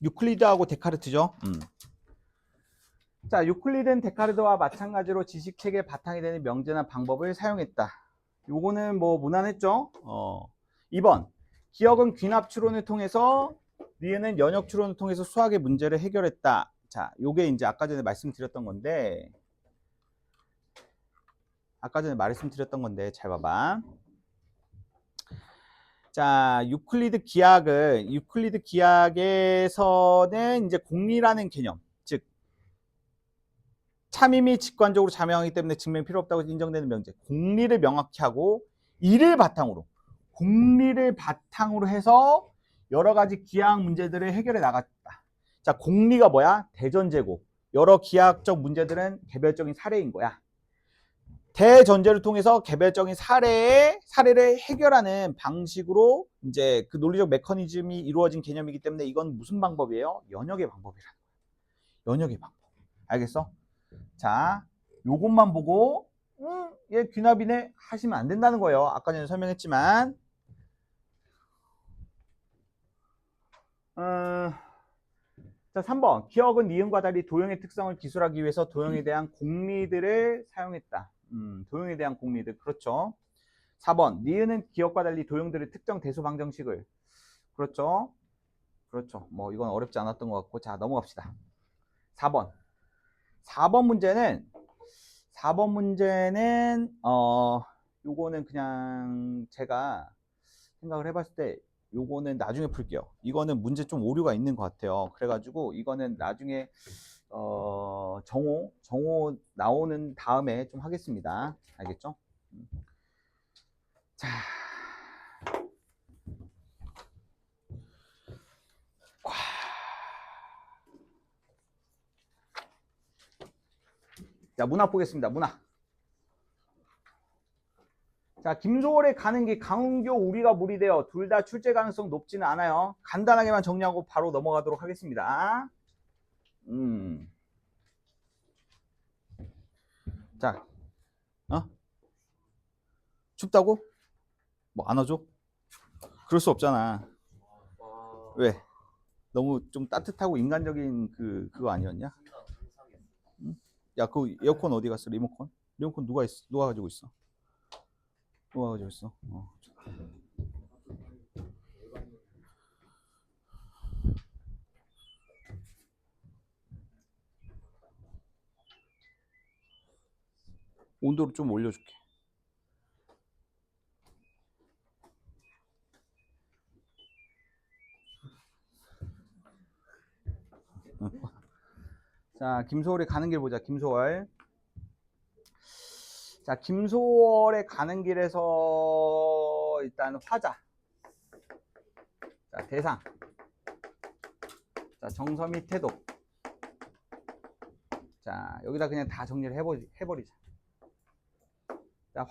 유클리드하고 데카르트죠. 자, 유클리드는 데카르트와 마찬가지로 지식체계의 바탕이 되는 명제나 방법을 사용했다. 요거는 뭐 무난했죠. 2번. 기억은 귀납 추론을 통해서, 니은은 연역 추론을 통해서 수학의 문제를 해결했다. 자, 요게 이제 아까 전에 말씀드렸던 건데, 잘 봐봐. 자, 유클리드 기하에서는 이제 공리라는 개념, 즉 참임이 직관적으로 자명하기 때문에 증명이 필요 없다고 인정되는 명제, 공리를 명확히 하고 공리를 바탕으로 해서 여러 가지 기하학 문제들을 해결해 나갔다. 자, 공리가 뭐야? 대전제고, 여러 기하학적 문제들은 개별적인 사례인 거야. 대전제를 통해서 개별적인 사례를 해결하는 방식으로 이제 그 논리적 메커니즘이 이루어진 개념이기 때문에 이건 무슨 방법이에요? 연역의 방법이라는 거야. 연역의 방법. 알겠어? 자, 요것만 보고 얘 귀납이네 하시면 안 된다는 거예요. 아까 전에 설명했지만. 자, 3번. 기억은 니은과 달리 도형의 특성을 기술하기 위해서 도형에 대한 공리들을 사용했다. 도형에 대한 공리들. 그렇죠. 4번. 니은은 기억과 달리 도형들의 특정 대수 방정식을. 그렇죠. 뭐 이건 어렵지 않았던 것 같고. 자, 넘어갑시다. 4번. 4번 문제는 요거는 그냥 제가 생각을 해봤을 때 요거는 나중에 풀게요. 이거는 문제 좀 오류가 있는 것 같아요. 그래가지고 이거는 나중에 정오 나오는 다음에 좀 하겠습니다. 알겠죠? 자, 문학 보겠습니다. 문학. 자, 김소월의 가는 길, 강은교, 우리가 물이 되어 둘 다 출제 가능성 높지는 않아요. 간단하게만 정리하고 바로 넘어가도록 하겠습니다. 자, 춥다고? 뭐 안 와줘? 그럴 수 없잖아. 왜? 너무 좀 따뜻하고 인간적인 그거 아니었냐? 응? 야, 그 에어컨 어디 갔어? 리모컨? 리모컨 누가 가지고 있어? 누가 가지고 있어? 온도를 좀 올려줄게. 자, 김소월에 가는 길 보자. 김소월. 자, 김소월에 가는 길에서 일단 화자. 자, 대상. 자, 정서 및 태도. 자, 여기다 그냥 다 정리를 해버리자. 자,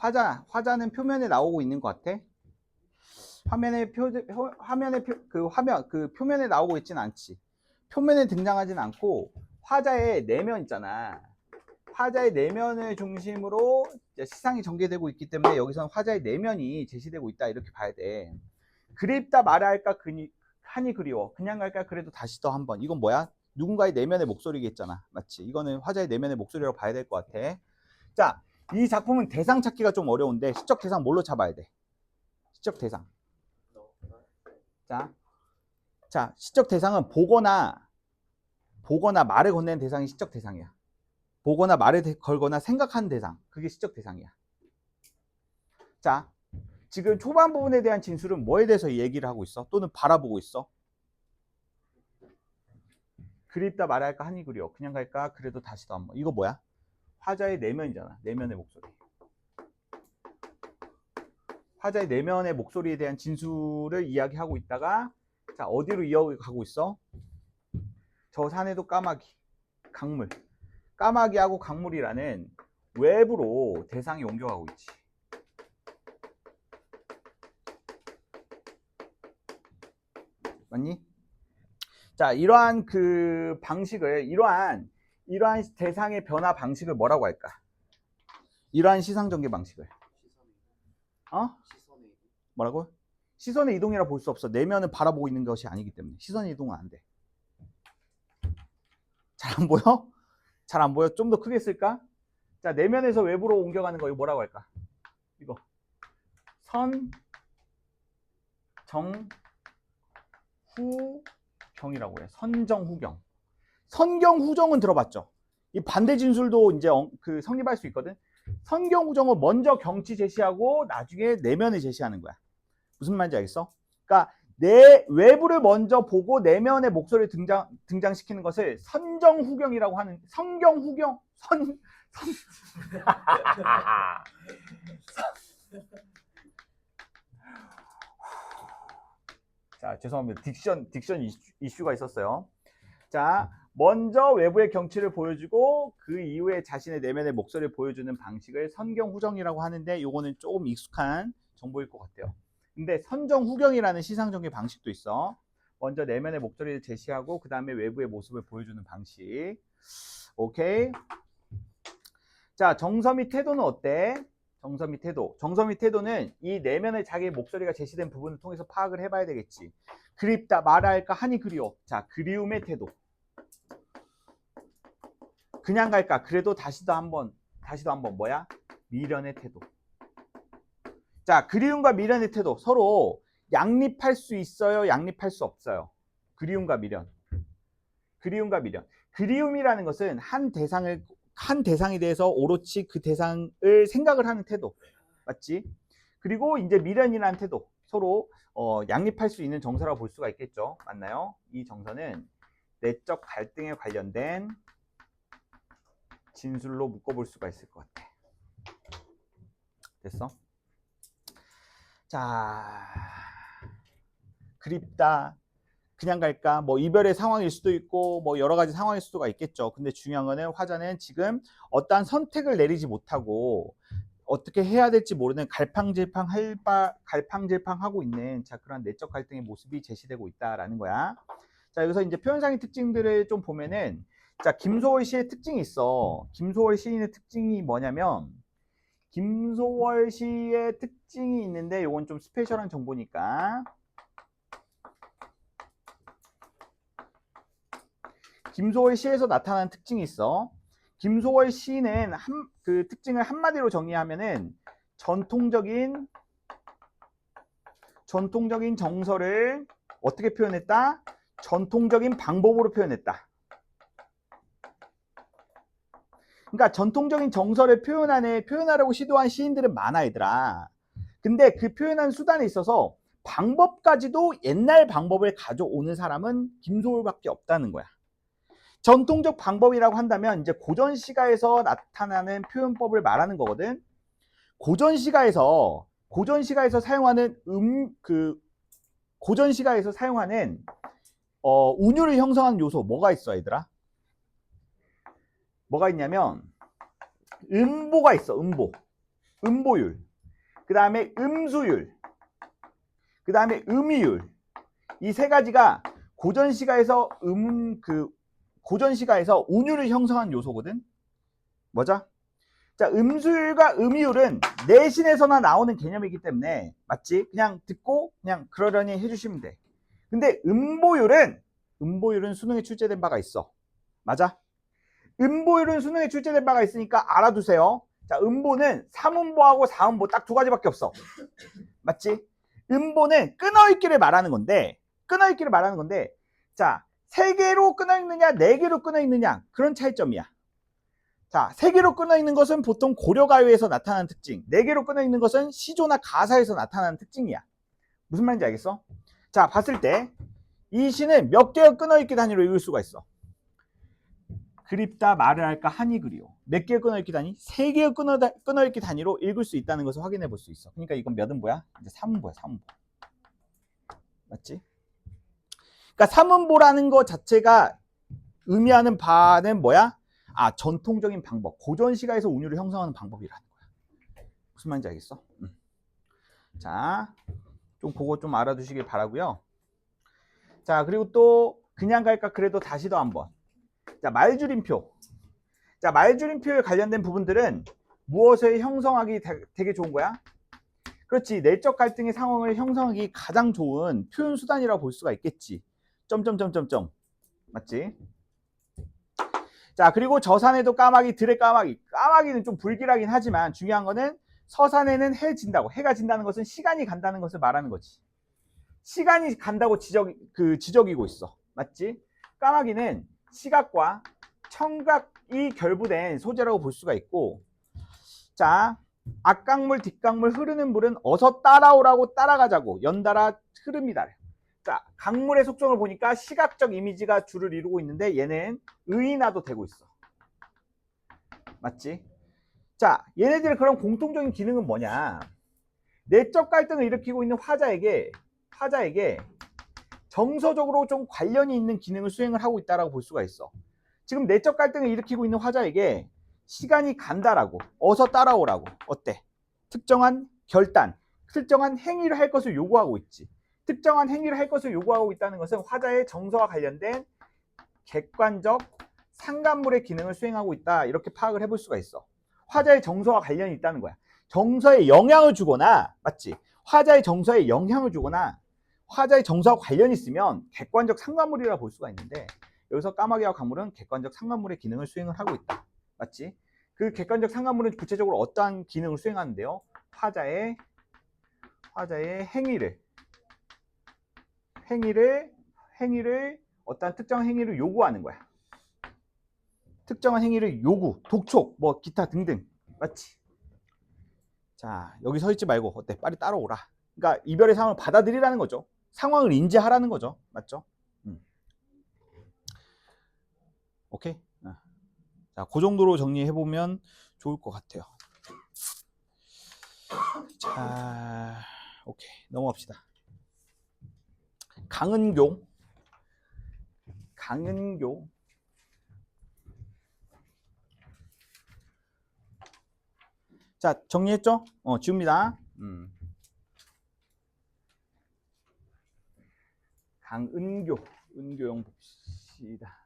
화자는 표면에 나오고 있는 것 같아. 표면에 나오고 있진 않지. 표면에 등장하진 않고, 화자의 내면 있잖아. 화자의 내면을 중심으로 시상이 전개되고 있기 때문에 여기서는 화자의 내면이 제시되고 있다. 이렇게 봐야 돼. 그립다 말아 할까 하니 그리워. 그냥 갈까 그래도 다시 더 한번. 이건 뭐야? 누군가의 내면의 목소리겠잖아. 맞지? 이거는 화자의 내면의 목소리라고 봐야 될 것 같아. 자, 이 작품은 대상 찾기가 좀 어려운데 시적 대상 뭘로 잡아야 돼? 시적 대상. 자, 시적 대상은 보거나 말을 건네는 대상이 시적 대상이야. 보거나 말을 걸거나 생각하는 대상. 그게 시적 대상이야. 자, 지금 초반 부분에 대한 진술은 뭐에 대해서 얘기를 하고 있어? 또는 바라보고 있어? 그립다 말할까 하니 그리워. 그냥 갈까 그래도 다시 더 한번. 이거 뭐야? 화자의 내면이잖아. 내면의 목소리. 화자의 내면의 목소리에 대한 진술을 이야기하고 있다가 자, 어디로 이어가고 있어? 저 산에도 까마귀, 강물. 까마귀하고 강물이라는 외부로 대상이 옮겨가고 있지. 맞니? 자, 이러한 그 방식을, 이러한 대상의 변화 방식을 뭐라고 할까? 이러한 시상 전개 방식을. 뭐라고? 시선의 이동이라 볼 수 없어. 내면을 바라보고 있는 것이 아니기 때문에. 시선의 이동은 안 돼. 잘 안 보여? 잘 안 보여? 좀 더 크게 쓸까? 자, 내면에서 외부로 옮겨가는 거 이거 뭐라고 할까? 이거. 선정후경이라고 해. 선정후경. 선경후정은 들어봤죠? 이 반대 진술도 이제 성립할 수 있거든. 선경후정은 먼저 경치 제시하고 나중에 내면을 제시하는 거야. 무슨 말인지 알겠어? 그러니까 내 외부를 먼저 보고 내면의 목소리를 등장시키는 것을 선정후경이라고 하는. 선경후경. 자, 죄송합니다. 딕션 이슈가 있었어요. 자, 먼저 외부의 경치를 보여주고 그 이후에 자신의 내면의 목소리를 보여주는 방식을 선경후정이라고 하는데 요거는 조금 익숙한 정보일 것 같아요. 근데 선정후경이라는 시상전개 방식도 있어. 먼저 내면의 목소리를 제시하고 그 다음에 외부의 모습을 보여주는 방식. 오케이. 자, 정서 및 태도는 어때? 정서 및 태도. 정서 및 태도는 이 내면의 자기의 목소리가 제시된 부분을 통해서 파악을 해봐야 되겠지. 그립다, 말할까, 하니 그리워. 자, 그리움의 태도. 그냥 갈까, 그래도 다시도 한번 뭐야? 미련의 태도. 자, 그리움과 미련의 태도. 서로 양립할 수 있어요? 양립할 수 없어요? 그리움과 미련. 그리움과 미련. 그리움이라는 것은 한 대상에 대해서 오롯이 그 대상을 생각을 하는 태도. 맞지? 그리고 이제 미련이라는 태도. 서로 양립할 수 있는 정서라고 볼 수가 있겠죠. 맞나요? 이 정서는 내적 갈등에 관련된 진술로 묶어볼 수가 있을 것 같아. 됐어? 자, 그립다. 그냥 갈까? 뭐 이별의 상황일 수도 있고 뭐 여러 가지 상황일 수가 있겠죠. 근데 중요한 거는 화자는 지금 어떠한 선택을 내리지 못하고 어떻게 해야 될지 모르는 갈팡질팡하고 있는 자, 그런 내적 갈등의 모습이 제시되고 있다라는 거야. 자, 여기서 이제 표현상의 특징들을 좀 보면은 자, 김소월 시의 특징이 있어. 김소월 시인의 특징이 뭐냐면 김소월 시의 특징이 있는데 이건 좀 스페셜한 정보니까 김소월 시에서 나타나는 특징이 있어. 김소월 시는 그 특징을 한마디로 정리하면은 전통적인 정서를 어떻게 표현했다? 전통적인 방법으로 표현했다. 그러니까 전통적인 정서를 표현하려고 시도한 시인들은 많아, 얘들아. 근데 그 표현한 수단에 있어서 방법까지도 옛날 방법을 가져오는 사람은 김소월밖에 없다는 거야. 전통적 방법이라고 한다면 이제 고전 시가에서 나타나는 표현법을 말하는 거거든. 고전 시가에서 사용하는 고전 시가에서 사용하는 운율을 형성하는 요소 뭐가 있어, 얘들아? 뭐가 있냐면 음보가 있어. 음보율. 그 다음에 음수율. 그 다음에 음이율. 이 세 가지가 고전 시가에서 운율을 형성한 요소거든. 뭐죠? 자, 음수율과 음이율은 내신에서나 나오는 개념이기 때문에 맞지? 그냥 듣고 그냥 그러려니 해주시면 돼. 근데 음보율은 수능에 출제된 바가 있어. 맞아? 음보율은 수능에 출제된 바가 있으니까 알아두세요. 자, 음보는 3음보하고 4음보 딱 두 가지밖에 없어. 맞지? 음보는 끊어읽기를 말하는 건데 자, 3개로 끊어읽느냐 4개로 끊어읽느냐 그런 차이점이야. 자, 3개로 끊어있는 것은 보통 고려가요에서 나타나는 특징, 4개로 끊어있는 것은 시조나 가사에서 나타나는 특징이야. 무슨 말인지 알겠어? 자, 봤을 때 이 시는 몇 개의 끊어있기 단위로 읽을 수가 있어. 그립다 말을 할까 하니 그리워. 몇 개의 끊어있기 단위? 3개의 끊어있기 단위로 읽을 수 있다는 것을 확인해 볼 수 있어. 그러니까 이건 몇 음보야? 이제 3음보야, 3음보. 맞지? 그러니까 3음보라는 것 자체가 의미하는 바는 뭐야? 아, 전통적인 방법, 고전 시가에서 운율을 형성하는 방법이라는 거야. 무슨 말인지 알겠어? 자, 좀 그거 좀 알아두시길 바라고요. 자, 그리고 또 그냥 갈까 그래도 다시 더 한번. 자, 말줄임표. 자, 말줄임표에 관련된 부분들은 무엇을 형성하기 되게 좋은 거야? 그렇지, 내적 갈등의 상황을 형성하기 가장 좋은 표현 수단이라고 볼 수가 있겠지. 점점점점점. 맞지? 자, 그리고 저산에도 까마귀, 들에 까마귀. 까마귀는 좀 불길하긴 하지만 중요한 거는 서산에는 해 진다고. 해가 진다는 것은 시간이 간다는 것을 말하는 거지. 시간이 간다고 지적이고 있어. 맞지? 까마귀는 시각과 청각이 결부된 소재라고 볼 수가 있고, 자, 앞강물, 뒷강물, 흐르는 물은 어서 따라오라고 따라가자고. 연달아 흐릅니다. 자, 강물의 속성을 보니까 시각적 이미지가 주를 이루고 있는데 얘는 의인화도 되고 있어. 맞지? 자, 얘네들의 그런 공통적인 기능은 뭐냐? 내적 갈등을 일으키고 있는 화자에게 정서적으로 좀 관련이 있는 기능을 수행을 하고 있다고 볼 수가 있어. 지금 내적 갈등을 일으키고 있는 화자에게 시간이 간다라고, 어서 따라오라고, 어때? 특정한 결단, 특정한 행위를 할 것을 요구하고 있지. 특정한 행위를 할 것을 요구하고 있다는 것은 화자의 정서와 관련된 객관적 상간물의 기능을 수행하고 있다, 이렇게 파악을 해볼 수가 있어. 화자의 정서와 관련이 있다는 거야. 정서에 영향을 주거나, 맞지? 화자의 정서에 영향을 주거나 화자의 정서와 관련이 있으면 객관적 상간물이라 볼 수가 있는데, 여기서 까마귀와 강물은 객관적 상간물의 기능을 수행을 하고 있다. 맞지? 그 객관적 상간물은 구체적으로 어떠한 기능을 수행하는데요? 화자의 행위를 어떠한 특정한 행위를 요구하는 거야. 특정한 행위를 요구, 독촉, 뭐 기타 등등. 맞지? 자, 여기 서 있지 말고 어때? 빨리 따라오라. 그러니까 이별의 상황을 받아들이라는 거죠. 상황을 인지하라는 거죠. 맞죠? 오케이? 자, 그 정도로 정리해보면 좋을 것 같아요. 자, 오케이. 넘어갑시다. 강은교. 자, 정리했죠? 지웁니다. 은교용 봅시다.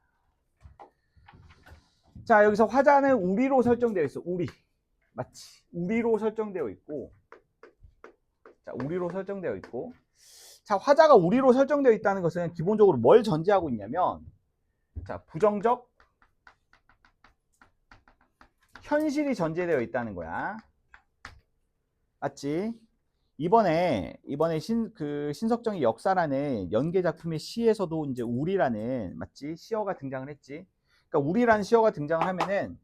자, 여기서 화자는 우리로 설정되어 있어. 맞지? 우리로 설정되어 있고, 자, 화자가 우리로 설정되어 있다는 것은 기본적으로 뭘 전제하고 있냐면, 자, 부정적 현실이 전제되어 있다는 거야. 맞지? 이번에 신석정의 역사라는 연계 작품의 시에서도 이제 우리라는, 맞지? 시어가 등장을 했지. 그러니까 우리라는 시어가 등장을 하면은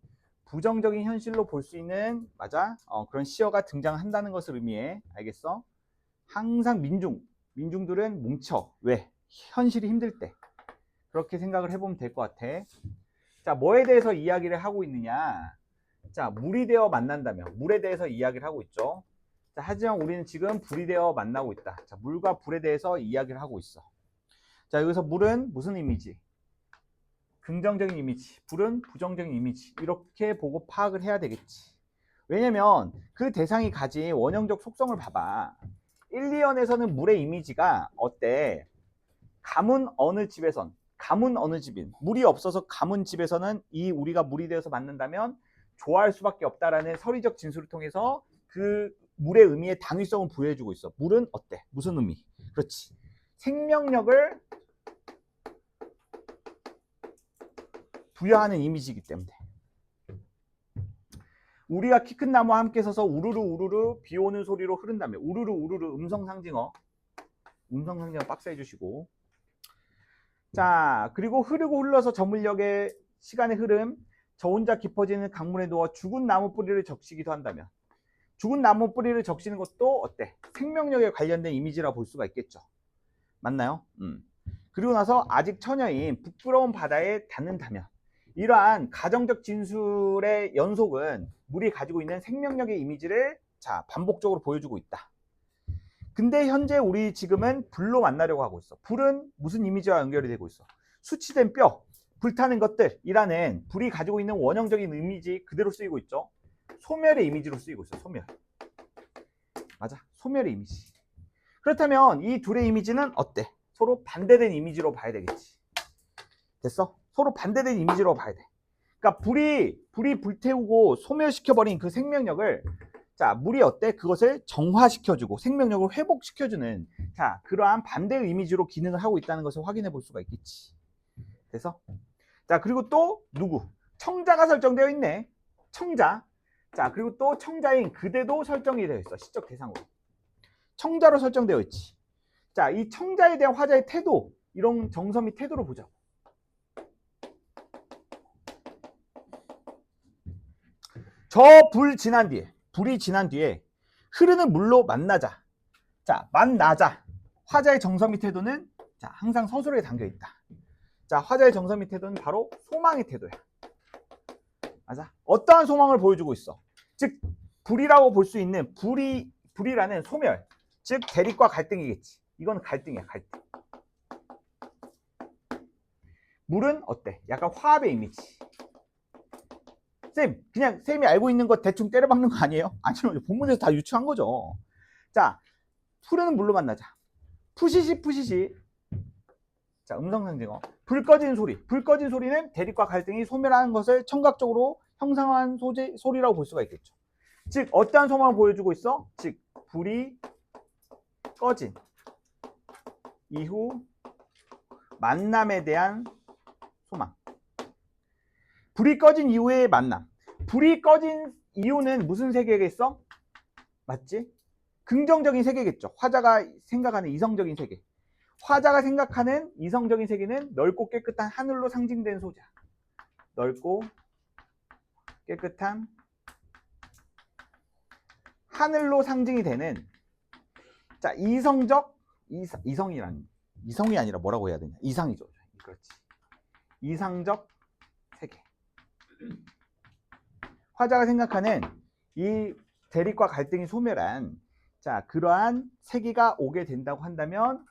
부정적인 현실로 볼 수 있는 맞아? 그런 시어가 등장한다는 것을 의미해. 알겠어? 항상 민중들은 뭉쳐. 왜? 현실이 힘들 때. 그렇게 생각을 해보면 될 것 같아. 자, 뭐에 대해서 이야기를 하고 있느냐? 자, 물이 되어 만난다면 물에 대해서 이야기를 하고 있죠. 자, 하지만 우리는 지금 불이 되어 만나고 있다. 자, 물과 불에 대해서 이야기를 하고 있어. 자, 여기서 물은 무슨 이미지? 긍정적인 이미지, 불은 부정적인 이미지. 이렇게 보고 파악을 해야 되겠지. 왜냐면 그 대상이 가진 원형적 속성을 봐봐. 1, 2연에서는 물의 이미지가 어때? 가문 어느 집에선, 가문 어느 집인, 물이 없어서 가문 집에서는 이 우리가 물이 되어서 만난다면 좋아할 수밖에 없다라는 서리적 진술을 통해서 그 물의 의미의 당위성을 부여해주고 있어. 물은 어때? 무슨 의미? 그렇지. 생명력을 부여하는 이미지이기 때문에. 우리가 키 큰 나무와 함께 서서 우르르 우르르 비 오는 소리로 흐른다며. 우르르 우르르 음성상징어 박스 해주시고. 자, 그리고 흐르고 흘러서 저 물력의 시간의 흐름, 저 혼자 깊어지는 강물에 누워 죽은 나무 뿌리를 적시기도 한다면. 죽은 나무 뿌리를 적시는 것도 어때? 생명력에 관련된 이미지라 볼 수가 있겠죠. 맞나요? 그리고 나서 아직 처녀인 부끄러운 바다에 닿는다면. 이러한 가정적 진술의 연속은 물이 가지고 있는 생명력의 이미지를 자, 반복적으로 보여주고 있다. 근데 현재 우리 지금은 불로 만나려고 하고 있어. 불은 무슨 이미지와 연결이 되고 있어? 수치된 뼈, 불타는 것들이라는 불이 가지고 있는 원형적인 이미지 그대로 쓰이고 있죠. 소멸의 이미지로 쓰이고 있어. 소멸. 맞아. 소멸의 이미지. 그렇다면 이 둘의 이미지는 어때? 서로 반대된 이미지로 봐야 되겠지. 됐어? 서로 반대된 이미지로 봐야 돼. 그러니까 불이 불태우고 소멸시켜버린 그 생명력을 자, 물이 어때? 그것을 정화시켜주고 생명력을 회복시켜주는 자, 그러한 반대의 이미지로 기능을 하고 있다는 것을 확인해 볼 수가 있겠지. 됐어? 자, 그리고 또 누구? 청자가 설정되어 있네. 청자. 자, 그리고 또 청자인 그대도 설정이 되어 있어. 시적 대상으로. 청자로 설정되어 있지. 자, 이 청자에 대한 화자의 태도, 이런 정서및 태도를 보자고. 저 불이 지난 뒤에 흐르는 물로 만나자. 자, 만나자. 화자의 정서 및 태도는 자, 항상 서술에 담겨 있다. 자, 화자의 정서 및 태도는 바로 소망의 태도야. 맞아? 어떠한 소망을 보여주고 있어? 즉, 불이라고 볼 수 있는 불이라는 소멸, 즉 대립과 갈등이겠지. 이건 갈등이야, 갈등. 물은 어때? 약간 화합의 이미지. 쌤, 그냥 쌤이 알고 있는 거 대충 때려박는 거 아니에요? 아니요, 본문에서 다 유추한 거죠. 자, 흐르는 물로 만나자. 푸시시. 자, 음성상징어. 불 꺼진 소리. 불 꺼진 소리는 대립과 갈등이 소멸하는 것을 청각적으로 형상화한 소리라고 볼 수가 있겠죠. 즉, 어떠한 소망을 보여주고 있어? 즉, 불이 꺼진 이후 만남에 대한 소망. 불이 꺼진 이후의 만남. 불이 꺼진 이유는 무슨 세계겠어? 맞지? 긍정적인 세계겠죠. 화자가 생각하는 이성적인 세계. 화자가 생각하는 이성적인 세계는 넓고 깨끗한 하늘로 상징된 소자. 넓고 깨끗한 하늘로 상징이 되는 자, 이성이 아니라 뭐라고 해야 되냐? 이상이죠. 그렇지. 이상적 세계. 화자가 생각하는 이 대립과 갈등이 소멸한 자, 그러한 세계가 오게 된다고 한다면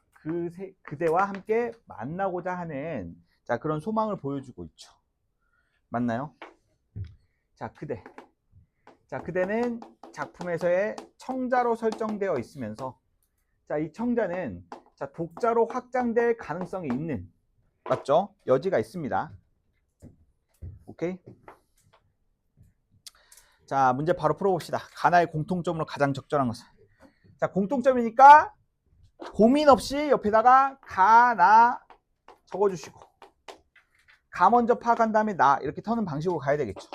그대와 함께 만나고자 하는 자, 그런 소망을 보여주고 있죠. 맞나요? 자, 그대. 자, 그대는 작품에서의 청자로 설정되어 있으면서 자, 이 청자는 자, 독자로 확장될 가능성이 있는 맞죠? 여지가 있습니다. 오케이? 자, 문제 바로 풀어봅시다. 가나의 공통점으로 가장 적절한 것은 자, 공통점이니까 고민 없이 옆에다가 가나 적어주시고 가 먼저 파악한 다음에 나 이렇게 터는 방식으로 가야 되겠죠.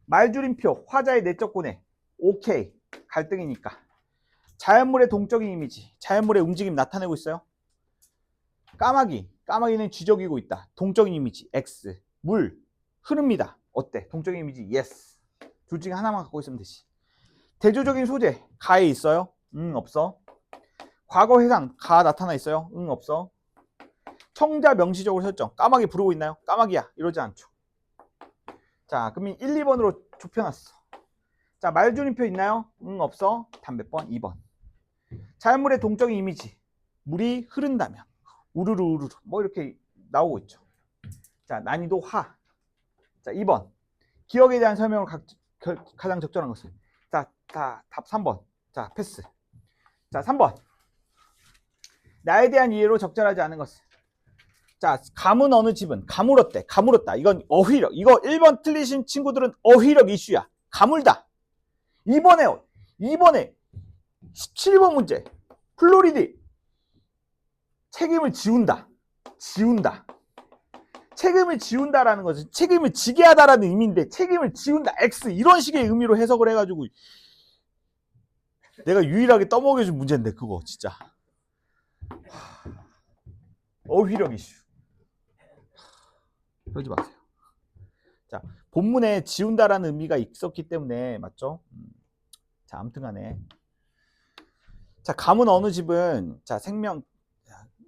말줄임표 화자의 내적 고뇌 오케이 갈등이니까 자연물의 동적인 이미지 자연물의 움직임 나타내고 있어요. 까마귀는 쥐적이고 있다. 동적인 이미지 X 물 흐릅니다. 어때? 동적인 이미지 yes. 둘 중에 하나만 갖고 있으면 되지. 대조적인 소재 가에 있어요? 응, 없어. 과거 해상 가 나타나 있어요? 응, 없어. 청자 명시적으로 설정 까마귀 부르고 있나요? 까마귀야 이러지 않죠. 자, 그러면 1, 2번으로 좁혀놨어. 자, 말줄임표 있나요? 응, 없어. 답 몇 번? 2번. 자연물의 동적인 이미지 물이 흐른다면 우르르 우르르 뭐 이렇게 나오고 있죠. 자, 난이도 하. 자, 2번. 기억에 대한 설명을 가장 적절한 것은. 자, 답 3번. 자, 패스. 자, 3번. 나에 대한 이해로 적절하지 않은 것은. 자, 감은 어느 집은 가물었대. 가물었다. 이건 어휘력. 이거 1번 틀리신 친구들은 어휘력 이슈야. 가물다. 2번에 17번 문제. 플로리디. 책임을 지운다. 지운다. 책임을 지운다라는 것은 책임을 지게 하다라는 의미인데 책임을 지운다. X 이런 식의 의미로 해석을 해가지고 내가 유일하게 떠먹여준 문제인데 그거 진짜 어휘력 이슈. 그러지 마세요. 자, 본문에 지운다라는 의미가 있었기 때문에 맞죠? 자, 아무튼간에 자, 감은 어느 집은 자 생명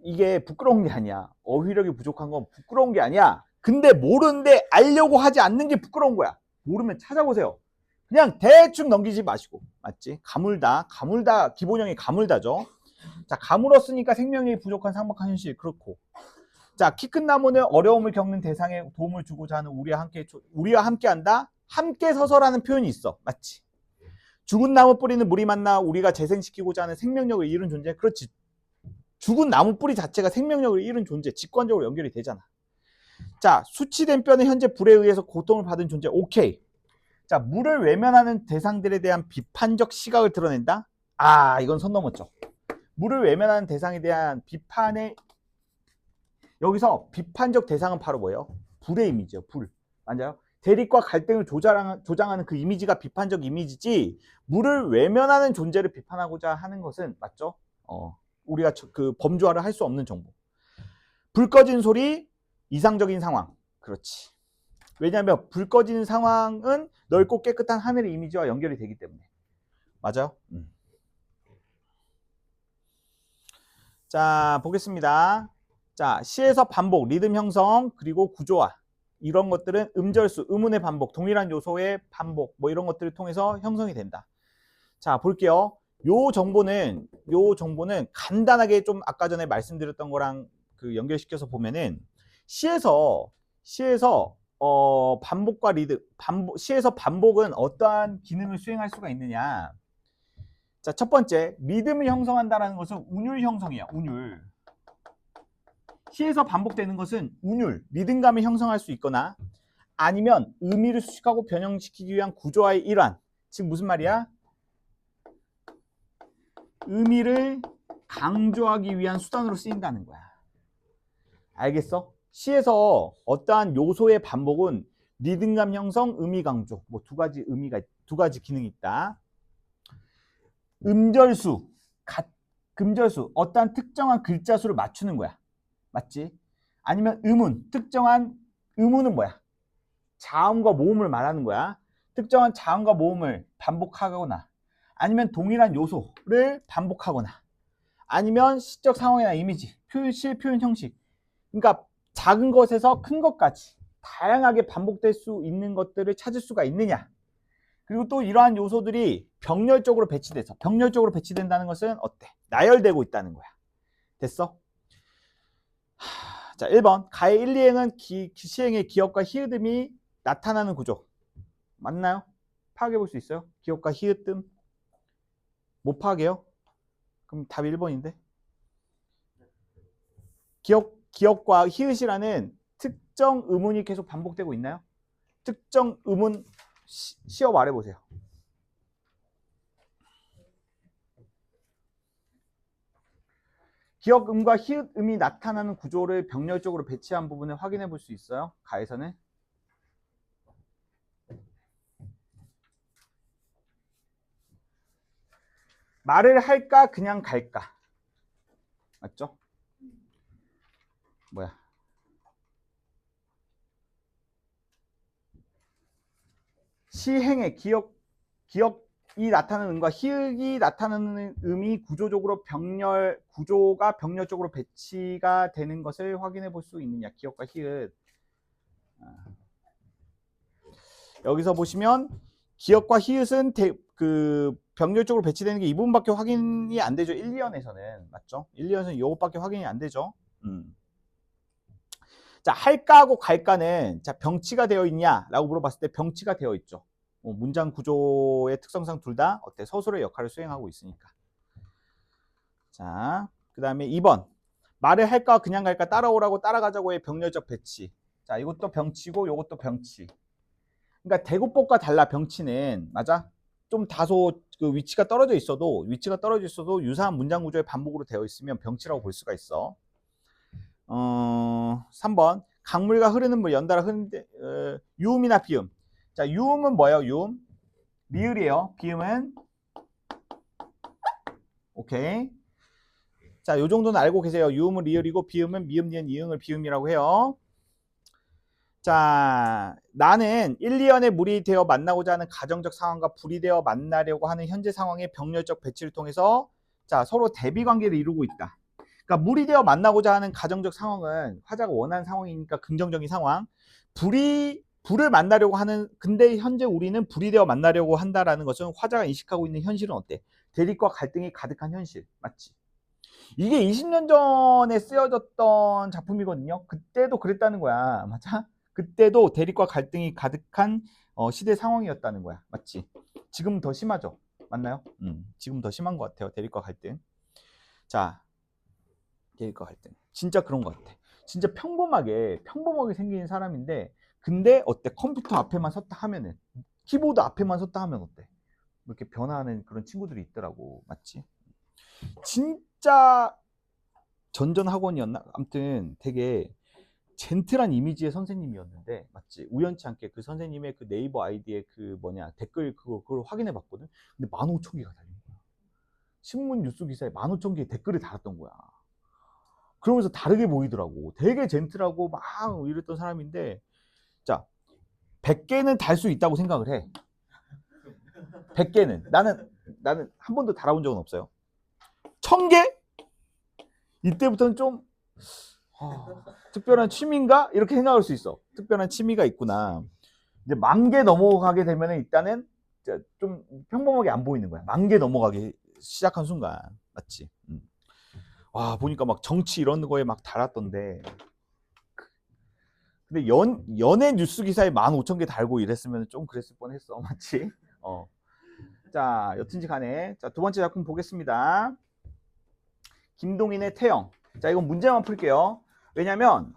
이게 부끄러운 게 아니야. 어휘력이 부족한 건 부끄러운 게 아니야. 근데 모르는데 알려고 하지 않는 게 부끄러운 거야. 모르면 찾아보세요. 그냥 대충 넘기지 마시고. 맞지? 가물다. 가물다. 기본형이 가물다죠. 자, 가물었으니까 생명력이 부족한 상박한 현실. 그렇고. 자, 키 큰 나무는 어려움을 겪는 대상에 도움을 주고자 하는 우리와 함께 한다. 함께 서서라는 표현이 있어. 맞지? 죽은 나무 뿌리는 물이 만나 우리가 재생시키고자 하는 생명력을 잃은 존재. 그렇지. 죽은 나무 뿌리 자체가 생명력을 잃은 존재, 직관적으로 연결이 되잖아. 자, 수치된 뼈는 현재 불에 의해서 고통을 받은 존재. 오케이. 자, 물을 외면하는 대상들에 대한 비판적 시각을 드러낸다. 아, 이건 선 넘었죠. 물을 외면하는 대상에 대한 비판의 여기서 비판적 대상은 바로 뭐예요? 불의 이미지요. 불. 맞아요? 대립과 갈등을 조장하는 그 이미지가 비판적 이미지지 물을 외면하는 존재를 비판하고자 하는 것은 맞죠? 우리가 그 범주화를 할 수 없는 정보. 불 꺼진 소리, 이상적인 상황. 그렇지. 왜냐하면 불 꺼진 상황은 넓고 깨끗한 하늘의 이미지와 연결이 되기 때문에. 맞아요? 자, 보겠습니다. 자, 시에서 반복, 리듬 형성, 그리고 구조화. 이런 것들은 음절수, 의문의 반복, 동일한 요소의 반복, 뭐 이런 것들을 통해서 형성이 된다. 자, 볼게요. 요 정보는 간단하게 좀 아까 전에 말씀드렸던 거랑 그 연결시켜서 보면은 시에서 반복과 리듬, 시에서 반복은 어떠한 기능을 수행할 수가 있느냐. 자, 첫 번째, 리듬을 형성한다는 것은 운율 형성이야. 운율. 시에서 반복되는 것은 운율, 리듬감을 형성할 수 있거나 아니면 의미를 수식하고 변형시키기 위한 구조화의 일환. 즉 무슨 말이야? 의미를 강조하기 위한 수단으로 쓰인다는 거야. 알겠어? 시에서 어떠한 요소의 반복은 리듬감 형성, 의미 강조. 뭐 두 가지 기능이 있다. 음절수, 금절수, 어떠한 특정한 글자 수를 맞추는 거야. 맞지? 아니면 의문, 특정한 의문은 뭐야? 자음과 모음을 말하는 거야. 특정한 자음과 모음을 반복하거나 아니면 동일한 요소를 반복하거나 아니면 시적 상황이나 이미지, 표현 형식. 그러니까 작은 것에서 큰 것까지 다양하게 반복될 수 있는 것들을 찾을 수가 있느냐. 그리고 또 이러한 요소들이 병렬적으로 배치된다는 것은 어때? 나열되고 있다는 거야. 됐어? 자, 1번. 가의 1, 2행은 시행의 기업과 히읗음이 나타나는 구조. 맞나요? 파악해 볼 수 있어요? 기업과 히읗음? 못 파악해요? 그럼 답이 1번인데. 기업과 히읗이라는 특정 의문이 계속 반복되고 있나요? 특정 의문 시어 말해보세요. 기억음과 히읗음이 나타나는 구조를 병렬적으로 배치한 부분을 확인해 볼 수 있어요. 가에서는. 말을 할까 그냥 갈까. 맞죠? 뭐야? 시행의 기억이 나타나는 음과 희역이 나타나는 음이 구조가 병렬적으로 배치가 되는 것을 확인해 볼 수 있느냐. 기억과 희역. 여기서 보시면 기역과 히읗은 병렬적으로 배치되는 게 이 부분밖에 확인이 안 되죠. 1, 2연에서는. 맞죠? 1, 2연에서는 이것밖에 확인이 안 되죠. 자, 할까하고 갈까는 자, 병치가 되어 있냐라고 물어봤을 때 병치가 되어 있죠. 문장 구조의 특성상 둘 다 어때? 서술의 역할을 수행하고 있으니까. 자, 그 다음에 2번. 말을 할까 그냥 갈까 따라오라고 따라가자고의 병렬적 배치. 자, 이것도 병치고 이것도 병치. 그러니까 대구법과 달라. 병치는 맞아? 좀 다소 그 위치가 떨어져 있어도 유사한 문장 구조의 반복으로 되어 있으면 병치라고 볼 수가 있어. 3번 강물과 흐르는 물 연달아 흐르는데 유음이나 비음. 자, 유음은 뭐예요? 유음 리을이에요. 비음은 오케이. 자, 요 정도는 알고 계세요. 유음은 리을이고 비음은 미음, 니은, 이응을 비음이라고 해요. 자, 나는 1, 2연의 물이 되어 만나고자 하는 가정적 상황과 불이 되어 만나려고 하는 현재 상황의 병렬적 배치를 통해서 자, 서로 대비 관계를 이루고 있다. 그러니까 물이 되어 만나고자 하는 가정적 상황은 화자가 원하는 상황이니까 긍정적인 상황. 불을 만나려고 하는 근데 현재 우리는 불이 되어 만나려고 한다라는 것은 화자가 인식하고 있는 현실은 어때? 대립과 갈등이 가득한 현실. 맞지? 이게 20년 전에 쓰여졌던 작품이거든요. 그때도 그랬다는 거야. 맞아? 그때도 대립과 갈등이 가득한 시대 상황이었다는 거야. 맞지? 지금 더 심하죠? 맞나요? 지금 더 심한 것 같아요. 대립과 갈등. 자, 대립과 갈등. 진짜 그런 것 같아. 진짜 평범하게 생긴 사람인데 근데 어때? 컴퓨터 앞에만 섰다 하면은 키보드 앞에만 섰다 하면 어때? 이렇게 변화하는 그런 친구들이 있더라고. 맞지? 진짜 전전학원이었나? 아무튼 되게 젠틀한 이미지의 선생님이었는데 맞지? 우연치 않게 그 선생님의 그 네이버 아이디에 그 댓글 그걸 확인해 봤거든. 근데 15,000개가 달린 거야. 신문 뉴스 기사에 15,000개의 댓글을 달았던 거야. 그러면서 다르게 보이더라고. 되게 젠틀하고 막 이랬던 사람인데 자, 100개는 달 수 있다고 생각을 해. 100개는. 나는 한 번도 달아본 적은 없어요. 1000개? 이때부터는 좀 특별한 취미인가? 이렇게 생각할 수 있어. 특별한 취미가 있구나. 이제 10,000개 넘어가게 되면 일단은 좀 평범하게 안 보이는 거야. 10,000개 넘어가기 시작한 순간. 맞지? 와, 보니까 막 정치 이런 거에 막 달았던데. 근데 연예 뉴스 기사에 15,000개 달고 이랬으면 좀 그랬을 뻔했어. 맞지? 자, 여튼지 간에. 자, 두 번째 작품 보겠습니다. 김동인의 태영. 자, 이건 문제만 풀게요. 왜냐면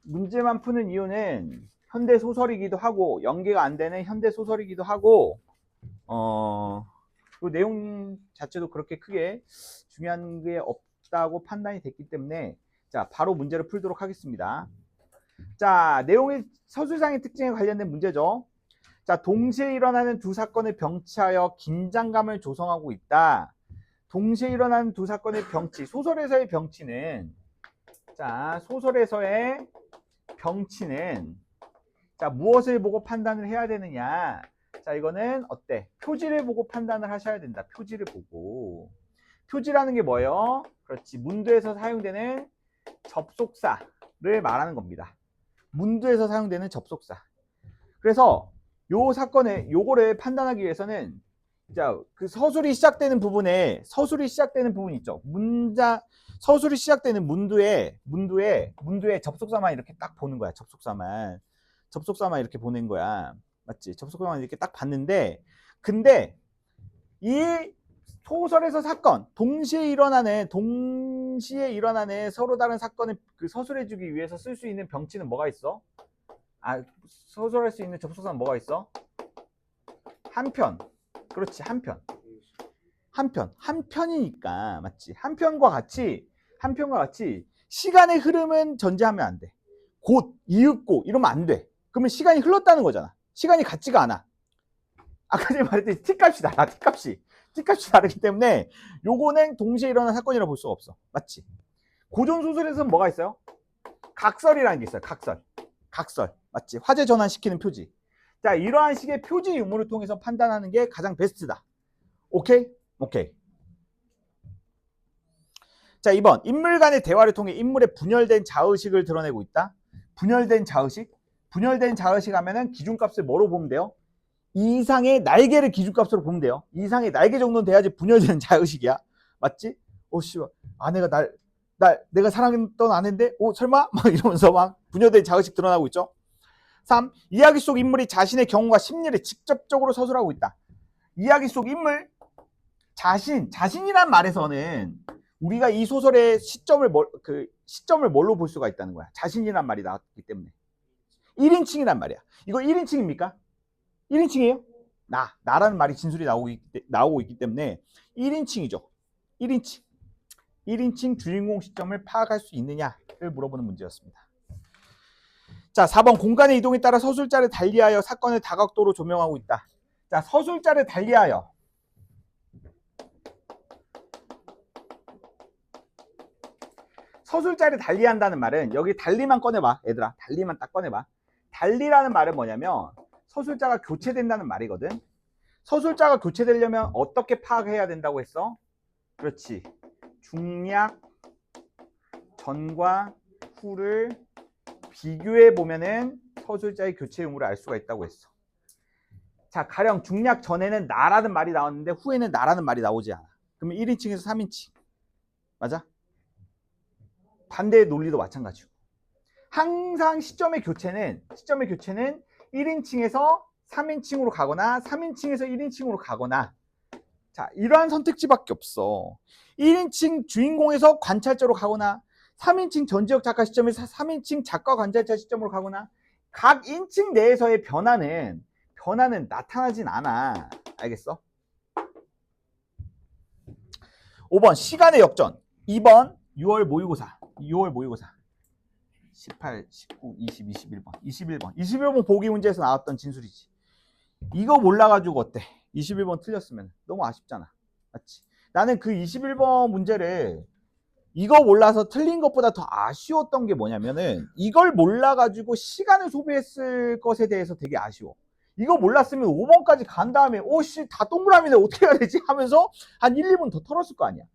문제만 푸는 이유는 현대 소설이기도 하고 연계가 안 되는 현대 소설이기도 하고 그 내용 자체도 그렇게 크게 중요한 게 없다고 판단이 됐기 때문에 자, 바로 문제를 풀도록 하겠습니다. 자, 내용이 서술상의 특징에 관련된 문제죠. 자, 동시에 일어나는 두 사건을 병치하여 긴장감을 조성하고 있다. 동시에 일어나는 두 사건의 병치. 소설에서의 병치는 자, 소설에서의 병치는 자, 무엇을 보고 판단을 해야 되느냐? 자, 이거는 어때? 표지를 보고 판단을 하셔야 된다. 표지를 보고. 표지라는 게 뭐예요? 그렇지. 문두에서 사용되는 접속사를 말하는 겁니다. 문두에서 사용되는 접속사. 그래서 요 사건에 요거를 판단하기 위해서는 자, 그 서술이 시작되는 부분이 있죠. 서술이 시작되는 문두에 접속사만 이렇게 딱 보는 거야. 접속사만 이렇게 보는 거야. 맞지? 접속사만 이렇게 딱 봤는데 근데 이 소설에서 사건 동시에 일어나는 서로 다른 사건을 그 서술해 주기 위해서 쓸 수 있는 병치는 뭐가 있어? 서술할 수 있는 접속사는 뭐가 있어? 한편. 그렇지. 한편이니까 맞지? 한편과 같이 시간의 흐름은 전제하면 안 돼. 곧, 이윽고 이러면 안 돼. 그러면 시간이 흘렀다는 거잖아. 시간이 같지가 않아. 아까 전에 말했듯이 t값이 달라. t값이 다르기 때문에 요거는 동시에 일어난 사건이라고 볼 수가 없어. 맞지? 고전 소설에서는 뭐가 있어요? 각설이라는 게 있어요. 각설. 맞지? 화제 전환시키는 표지. 자, 이러한 식의 표지 유무를 통해서 판단하는 게 가장 베스트다. 오케이? 오케이. 자, 2번. 인물 간의 대화를 통해 인물의 분열된 자의식을 드러내고 있다. 분열된 자의식? 분열된 자의식 하면은 기준값을 뭐로 보면 돼요? 이상의 날개를 기준값으로 보면 돼요. 이상의 날개 정도는 돼야지 분열되는 자의식이야. 맞지? 씨, 아내가 내가 사랑했던 아내인데, 설마? 막 이러면서 막 분열된 자의식 드러나고 있죠. 3. 이야기 속 인물이 자신의 경험과 심리를 직접적으로 서술하고 있다. 이야기 속 인물, 자신이란 말에서는 우리가 이 소설의 시점을 뭘로 볼 수가 있다는 거야. 자신이란 말이 나왔기 때문에. 1인칭이란 말이야. 이거 1인칭입니까? 1인칭이에요? 나라는 말이 진술이 나오고 있기 때문에 1인칭이죠. 1인칭 주인공 시점을 파악할 수 있느냐를 물어보는 문제였습니다. 자, 4번. 공간의 이동에 따라 서술자를 달리하여 사건을 다각도로 조명하고 있다. 자, 서술자를 달리하여. 서술자를 달리한다는 말은 여기 달리만 꺼내봐. 얘들아, 달리만 딱 꺼내봐. 달리라는 말은 뭐냐면 서술자가 교체된다는 말이거든. 서술자가 교체되려면 어떻게 파악해야 된다고 했어? 그렇지. 중략 전과 후를 비교해 보면은 서술자의 교체 유무를 알 수가 있다고 했어. 자, 가령 중략 전에는 나라는 말이 나왔는데 후에는 나라는 말이 나오지 않아. 그러면 1인칭에서 3인칭. 맞아? 반대의 논리도 마찬가지고. 항상 시점의 교체는 1인칭에서 3인칭으로 가거나 3인칭에서 1인칭으로 가거나, 자, 이러한 선택지밖에 없어. 1인칭 주인공에서 관찰자로 가거나 3인칭 전지적 작가 시점에서 3인칭 작가 관찰자 시점으로 가거나, 각 인칭 내에서의 변화는 나타나진 않아. 알겠어? 5번 시간의 역전. 2번 6월 모의고사. 18, 19, 20, 21번 보기 문제에서 나왔던 진술이지. 이거 몰라가지고 어때? 21번 틀렸으면 너무 아쉽잖아. 맞지? 나는 그 21번 문제를 이거 몰라서 틀린 것보다 더 아쉬웠던 게 뭐냐면은 이걸 몰라가지고 시간을 소비했을 것에 대해서 되게 아쉬워. 이거 몰랐으면 5번까지 간 다음에 다 동그라미네 어떻게 해야 되지? 하면서 한 1, 2분 더 털었을 거 아니야.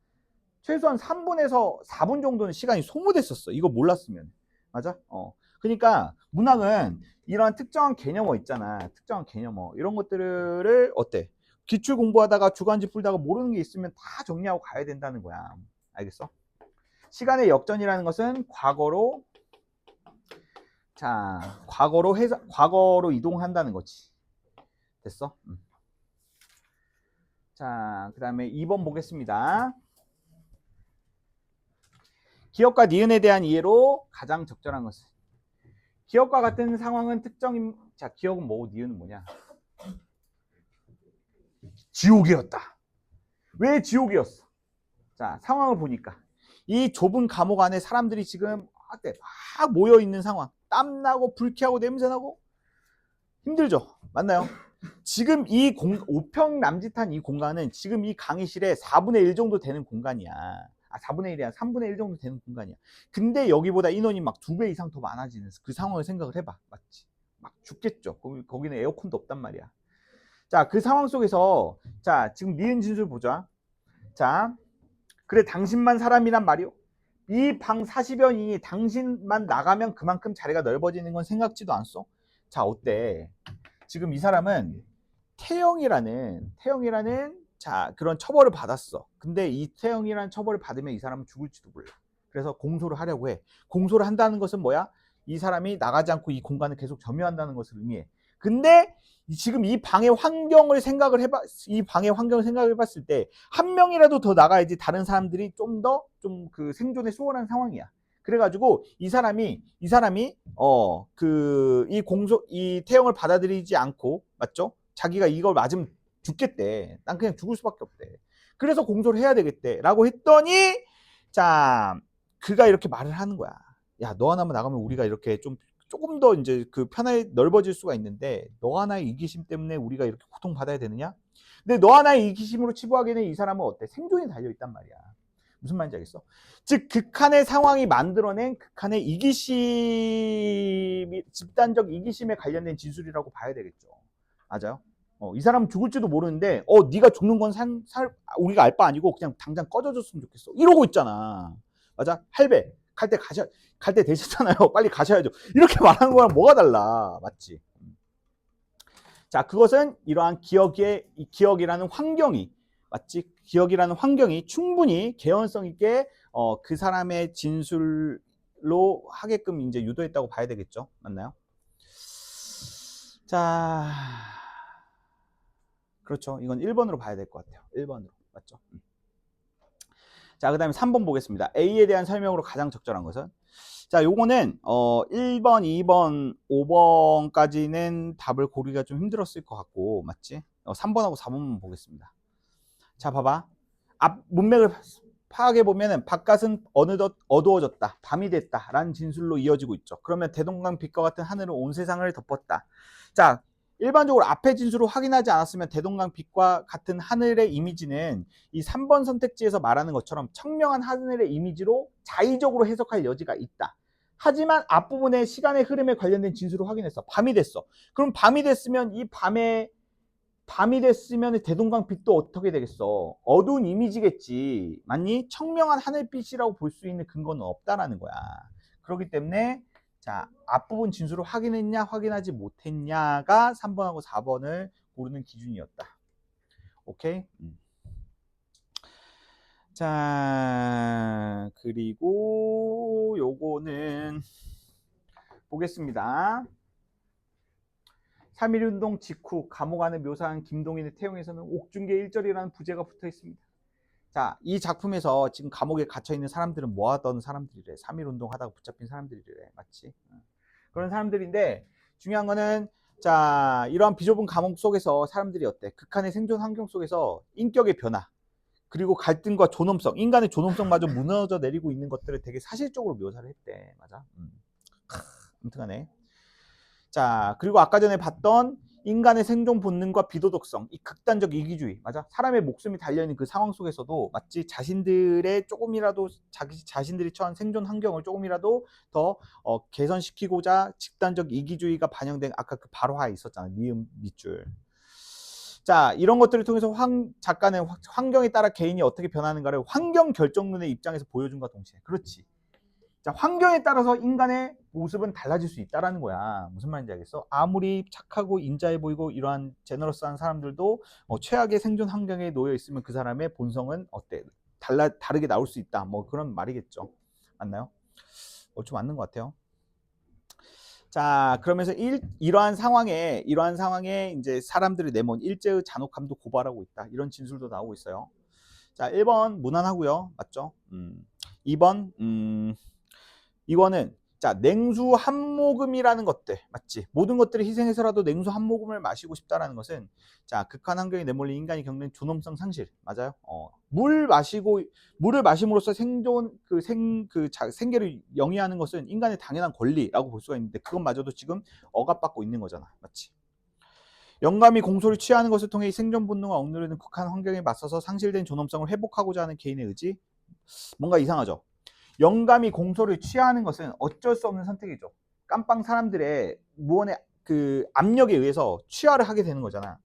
최소한 3분에서 4분 정도는 시간이 소모됐었어. 이거 몰랐으면. 맞아? 그러니까 문학은 이런 특정한 개념어 있잖아. 특정한 개념어. 이런 것들을 어때? 기출 공부하다가 주간지 풀다가 모르는 게 있으면 다 정리하고 가야 된다는 거야. 알겠어? 시간의 역전이라는 것은 과거로 이동한다는 거지. 됐어? 자, 그 다음에 2번 보겠습니다. 기억과 니은에 대한 이해로 가장 적절한 것은. 기억과 같은 상황은 자, 기억은 뭐고 니은은 뭐냐? 지옥이었다. 왜 지옥이었어? 자, 상황을 보니까 이 좁은 감옥 안에 사람들이 지금 막 모여있는 상황. 땀나고 불쾌하고 냄새나고 힘들죠? 맞나요? 지금 이 5평 남짓한 이 공간은 지금 이 강의실에 4분의 1 정도 되는 공간이야. 4분의 1이야. 3분의 1 정도 되는 공간이야. 근데 여기보다 인원이 막 2배 이상 더 많아지는 그 상황을 생각을 해봐. 맞지? 막 죽겠죠. 거기는 에어컨도 없단 말이야. 자, 그 상황 속에서 자, 지금 니은 진술 보자. 자, 그래 당신만 사람이란 말이요. 이 방 40여 인이 당신만 나가면 그만큼 자리가 넓어지는 건 생각지도 않소. 자, 어때? 지금 이 사람은 태형이라는 자, 그런 처벌을 받았어. 근데 이 태형이라는 처벌을 받으면 이 사람은 죽을지도 몰라. 그래서 공소를 하려고 해. 공소를 한다는 것은 뭐야? 이 사람이 나가지 않고 이 공간을 계속 점유한다는 것을 의미해. 근데 지금 이 방의 환경을 생각을 해봤을 때 한 명이라도 더 나가야지 다른 사람들이 좀 그 생존에 수월한 상황이야. 그래가지고 이 사람이 이 태형을 받아들이지 않고, 맞죠? 자기가 이걸 맞으면 죽겠대. 난 그냥 죽을 수밖에 없대. 그래서 공소를 해야 되겠대라고 했더니, 자, 그가 이렇게 말을 하는 거야. 야, 너 하나만 나가면 우리가 이렇게 조금 더 이제 그 편하게 넓어질 수가 있는데 너 하나의 이기심 때문에 우리가 이렇게 고통받아야 되느냐? 근데 너 하나의 이기심으로 치부하기에는 이 사람은 어때? 생존이 달려있단 말이야. 무슨 말인지 알겠어? 즉 극한의 상황이 만들어낸 극한의 이기심, 집단적 이기심에 관련된 진술이라고 봐야 되겠죠. 맞아요. 이 사람 죽을지도 모르는데 네가 죽는 건 우리가 알 바 아니고 그냥 당장 꺼져줬으면 좋겠어. 이러고 있잖아. 맞아? 할배 갈 때 되셨잖아요. 빨리 가셔야죠. 이렇게 말하는 거랑 뭐가 달라. 맞지? 자, 그것은 이러한 기억이라는 환경이 맞지? 기억이라는 환경이 충분히 개연성 있게 그 사람의 진술로 하게끔 이제 유도했다고 봐야 되겠죠. 맞나요? 자, 그렇죠. 이건 1번으로 봐야 될 것 같아요. 1번으로. 맞죠? 자, 그 다음에 3번 보겠습니다. A에 대한 설명으로 가장 적절한 것은? 자, 요거는 1번, 2번, 5번까지는 답을 고르기가 좀 힘들었을 것 같고, 맞지? 3번하고 4번만 보겠습니다. 자, 봐봐. 앞 문맥을 파악해 보면은 바깥은 어느덧 어두워졌다, 밤이 됐다라는 진술로 이어지고 있죠. 그러면 대동강 빛과 같은 하늘은 온 세상을 덮었다. 자, 일반적으로 앞의 진술을 확인하지 않았으면 대동강 빛과 같은 하늘의 이미지는 이 3번 선택지에서 말하는 것처럼 청명한 하늘의 이미지로 자의적으로 해석할 여지가 있다. 하지만 앞부분의 시간의 흐름에 관련된 진술을 확인했어. 밤이 됐어. 그럼 밤이 됐으면 이 밤이 됐으면 대동강 빛도 어떻게 되겠어? 어두운 이미지겠지. 맞니? 청명한 하늘빛이라고 볼 수 있는 근거는 없다라는 거야. 그렇기 때문에 자, 앞부분 진술을 확인했냐, 확인하지 못했냐가 3번하고 4번을 고르는 기준이었다. 오케이? 자, 그리고 요거는 보겠습니다. 3.1운동 직후 감옥 안에 묘사한 김동인의 태용에서는 옥중계 1절이라는 부제가 붙어 있습니다. 자, 이 작품에서 지금 감옥에 갇혀있는 사람들은 뭐 하던 사람들이래? 3.1운동 하다가 붙잡힌 사람들이래. 맞지? 그런 사람들인데 중요한 거는 자, 이러한 비좁은 감옥 속에서 사람들이 어때? 극한의 생존 환경 속에서 인격의 변화 그리고 갈등과 존엄성, 인간의 존엄성마저 무너져 내리고 있는 것들을 되게 사실적으로 묘사를 했대. 맞아? 아무튼간에 자, 그리고 아까 전에 봤던 인간의 생존 본능과 비도덕성, 이 극단적 이기주의, 맞아? 사람의 목숨이 달려있는 그 상황 속에서도 마치 자신들의 조금이라도 자신들이 처한 생존 환경을 조금이라도 더 개선시키고자 집단적 이기주의가 반영된 아까 그 발화에 있었잖아. 미음 밑줄. 자, 이런 것들을 통해서 작가는 환경에 따라 개인이 어떻게 변하는가를 환경 결정론의 입장에서 보여준과 동시에 그렇지. 자, 환경에 따라서 인간의 모습은 달라질 수 있다라는 거야. 무슨 말인지 알겠어? 아무리 착하고 인자해 보이고 이러한 제너러스한 사람들도 최악의 생존 환경에 놓여 있으면 그 사람의 본성은 어때? 다르게 나올 수 있다. 뭐 그런 말이겠죠. 맞나요? 좀 맞는 것 같아요. 자, 그러면서 이러한 상황에 이제 사람들이 내몬 일제의 잔혹함도 고발하고 있다. 이런 진술도 나오고 있어요. 자, 1번 무난하고요. 맞죠? 2번 이거는 자, 냉수 한 모금이라는 것들 맞지? 모든 것들을 희생해서라도 냉수 한 모금을 마시고 싶다라는 것은 자, 극한 환경에 내몰린 인간이 겪는 존엄성 상실 맞아요? 물을 마심으로써 생계를 영위하는 것은 인간의 당연한 권리라고 볼 수가 있는데 그것마저도 지금 억압받고 있는 거잖아, 맞지? 영감이 공소를 취하는 것을 통해 생존 본능을 억누르는 극한 환경에 맞서서 상실된 존엄성을 회복하고자 하는 개인의 의지 뭔가 이상하죠? 영감이 공소를 취하는 것은 어쩔 수 없는 선택이죠. 깜빵 사람들의 무언의 그 압력에 의해서 취하를 하게 되는 거잖아.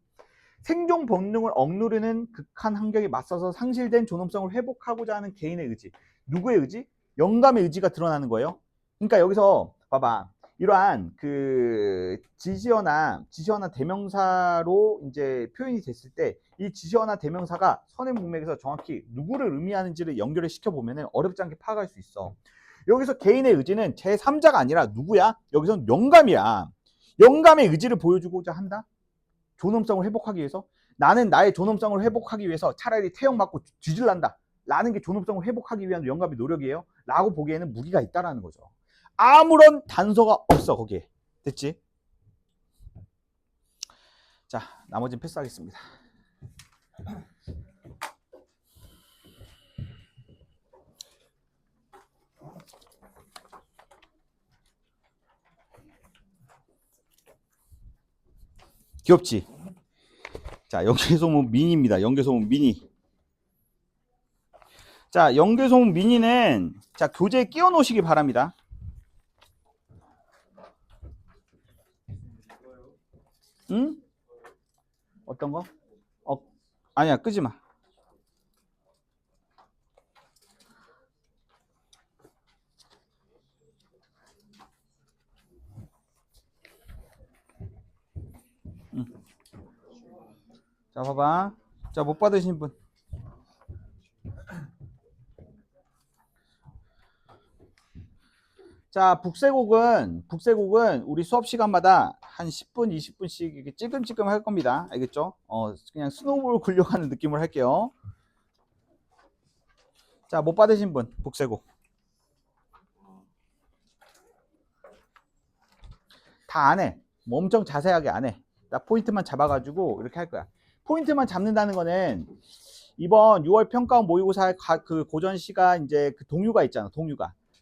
생존 본능을 억누르는 극한 환경에 맞서서 상실된 존엄성을 회복하고자 하는 개인의 의지. 누구의 의지? 영감의 의지가 드러나는 거예요. 그러니까 여기서 봐봐. 이러한 그 지시어나 대명사로 이제 표현이 됐을 때 이 지시어나 대명사가 선의 문맥에서 정확히 누구를 의미하는지를 연결을 시켜보면 어렵지 않게 파악할 수 있어. 여기서 개인의 의지는 제3자가 아니라 누구야? 여기서는 영감이야. 영감의 의지를 보여주고자 한다. 존엄성을 회복하기 위해서 나는 나의 존엄성을 회복하기 위해서 차라리 태형 맞고 뒤질란다. 라는 게 존엄성을 회복하기 위한 영감의 노력이에요. 라고 보기에는 무기가 있다라는 거죠. 아무런 단서가 없어 거기에. 됐지? 자, 나머지는 패스하겠습니다. 귀엽지? 자, 연계소문 미니입니다. 연계소문 미니. 자, 연계소문 미니는 자, 교재에 끼워 놓으시기 바랍니다. 응? 어떤 거? 아니야, 끄지 마. 자, 봐봐. 자, 못 받으신 분. 자, 북새곡은 우리 수업 시간마다 한 10분, 20분씩 이렇게 찔끔찔끔 할 겁니다. 알겠죠? 그냥 스노우볼 굴려가는 느낌으로 할게요. 자, 못 받으신 분, 북새곡. 다 안 해. 뭐 엄청 자세하게 안 해. 딱 포인트만 잡아가지고 이렇게 할 거야. 포인트만 잡는다는 거는 이번 6월 평가 모의고사 그 고전 시간 이제 그 동류가 있잖아.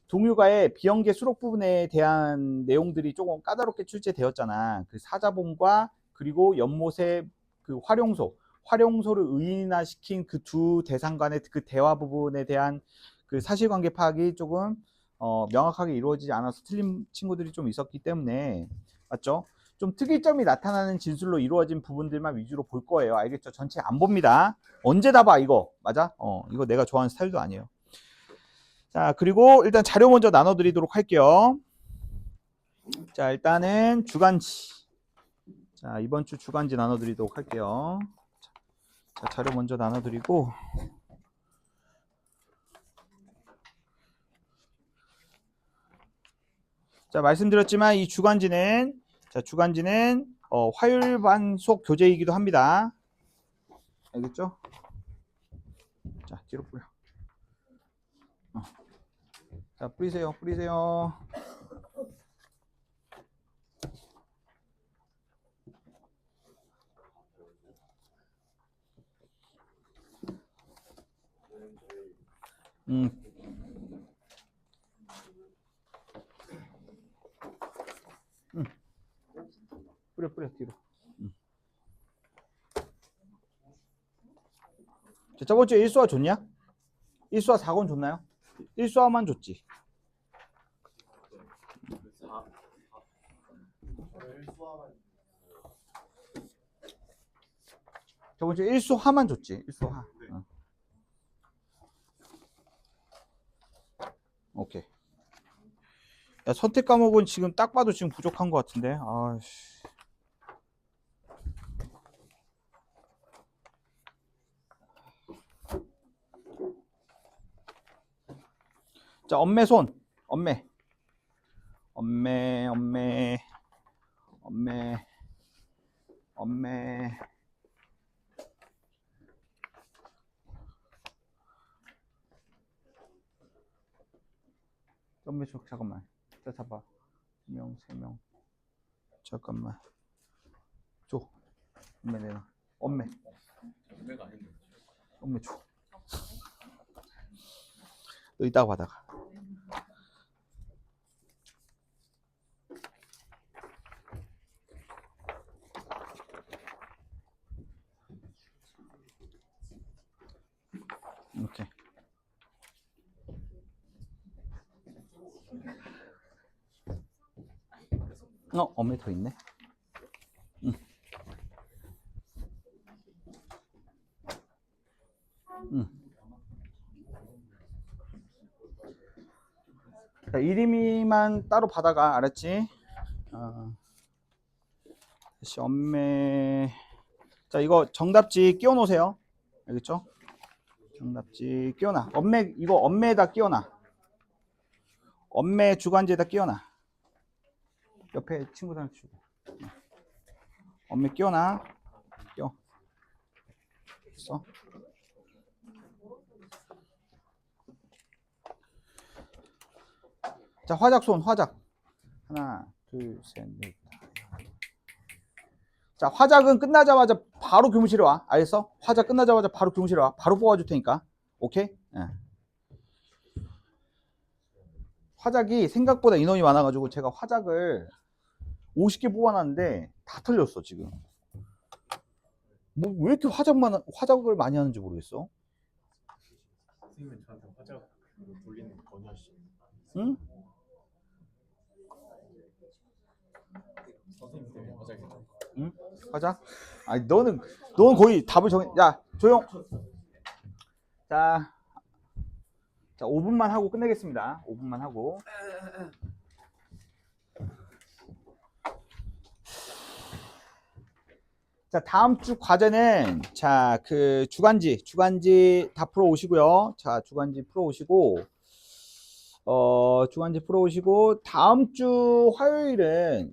동류가의 비형계 수록 부분에 대한 내용들이 조금 까다롭게 출제되었잖아. 그 사자본과 그리고 연못의 그 활용소를 의인화시킨 그 두 대상 간의 그 대화 부분에 대한 그 사실관계 파악이 조금 명확하게 이루어지지 않아서 틀린 친구들이 좀 있었기 때문에 맞죠? 좀 특이점이 나타나는 진술로 이루어진 부분들만 위주로 볼 거예요. 알겠죠? 전체 안 봅니다. 언제 다 봐, 이거. 맞아? 이거 내가 좋아하는 스타일도 아니에요. 자, 그리고 일단 자료 먼저 나눠드리도록 할게요. 자, 일단은 주간지. 자, 이번 주 주간지 나눠드리도록 할게요. 자, 자료 먼저 나눠드리고. 자, 말씀드렸지만 이 주간지는 화요일 반속 교재이기도 합니다. 알겠죠? 자, 뒤로 뿌려. 자, 뿌리세요. 뿌려 뒤로. 자, 저번 주에 1수화 줬냐? 1수화 4권 줬나요? 1수화만 줬지. 저번 주에 1수화만 줬지. 1수화. 오케이. 야, 선택 과목은 지금 딱 봐도 지금 부족한 것 같은데. 아씨. 자, 엄매손. 엄매. 잠깐만. 자, 잡아. 2명, 3명. 잠깐만. 줘. 엄매 내놔. 엄매가 아닌데. 엄매 줘. 너 이따가 받아가. 오케이. 엄매 더 있네. 자, 이름이만 따로 받아가. 알았지? 다시 엄매. 자, 이거 정답지 끼워 놓으세요. 알겠죠? 정답지 끼워놔. 이거 엄매에다 끼워놔. 엄매 주간지에다 끼워놔. 옆에 친구들한테 주고. 엄매 끼워놔. 끼워. 됐어. 자, 화작손, 화작. 하나, 둘, 셋, 넷. 자, 화작은 끝나자마자 바로 교무실에 와. 알겠어? 화작 끝나자마자 바로 교무실에 와. 바로 뽑아줄 테니까. 오케이? 네. 화작이 생각보다 인원이 많아가지고 제가 화작을 50개 뽑아놨는데 다 틀렸어, 지금. 뭐, 왜 이렇게 화작을 많이 하는지 모르겠어. 선생님은 저한테 화작 돌리는 거 권유하시죠? 응? 선생님 때문에 화작이 응? 가자. 아니 너는 거의 답을 정해. 야 조용. 자, 5분만 하고 끝내겠습니다. 5분만 하고. 자, 다음 주 과제는 자, 그 주간지 다 풀어 오시고요. 자, 주간지 풀어 오시고 주간지 풀어 오시고 다음 주 화요일에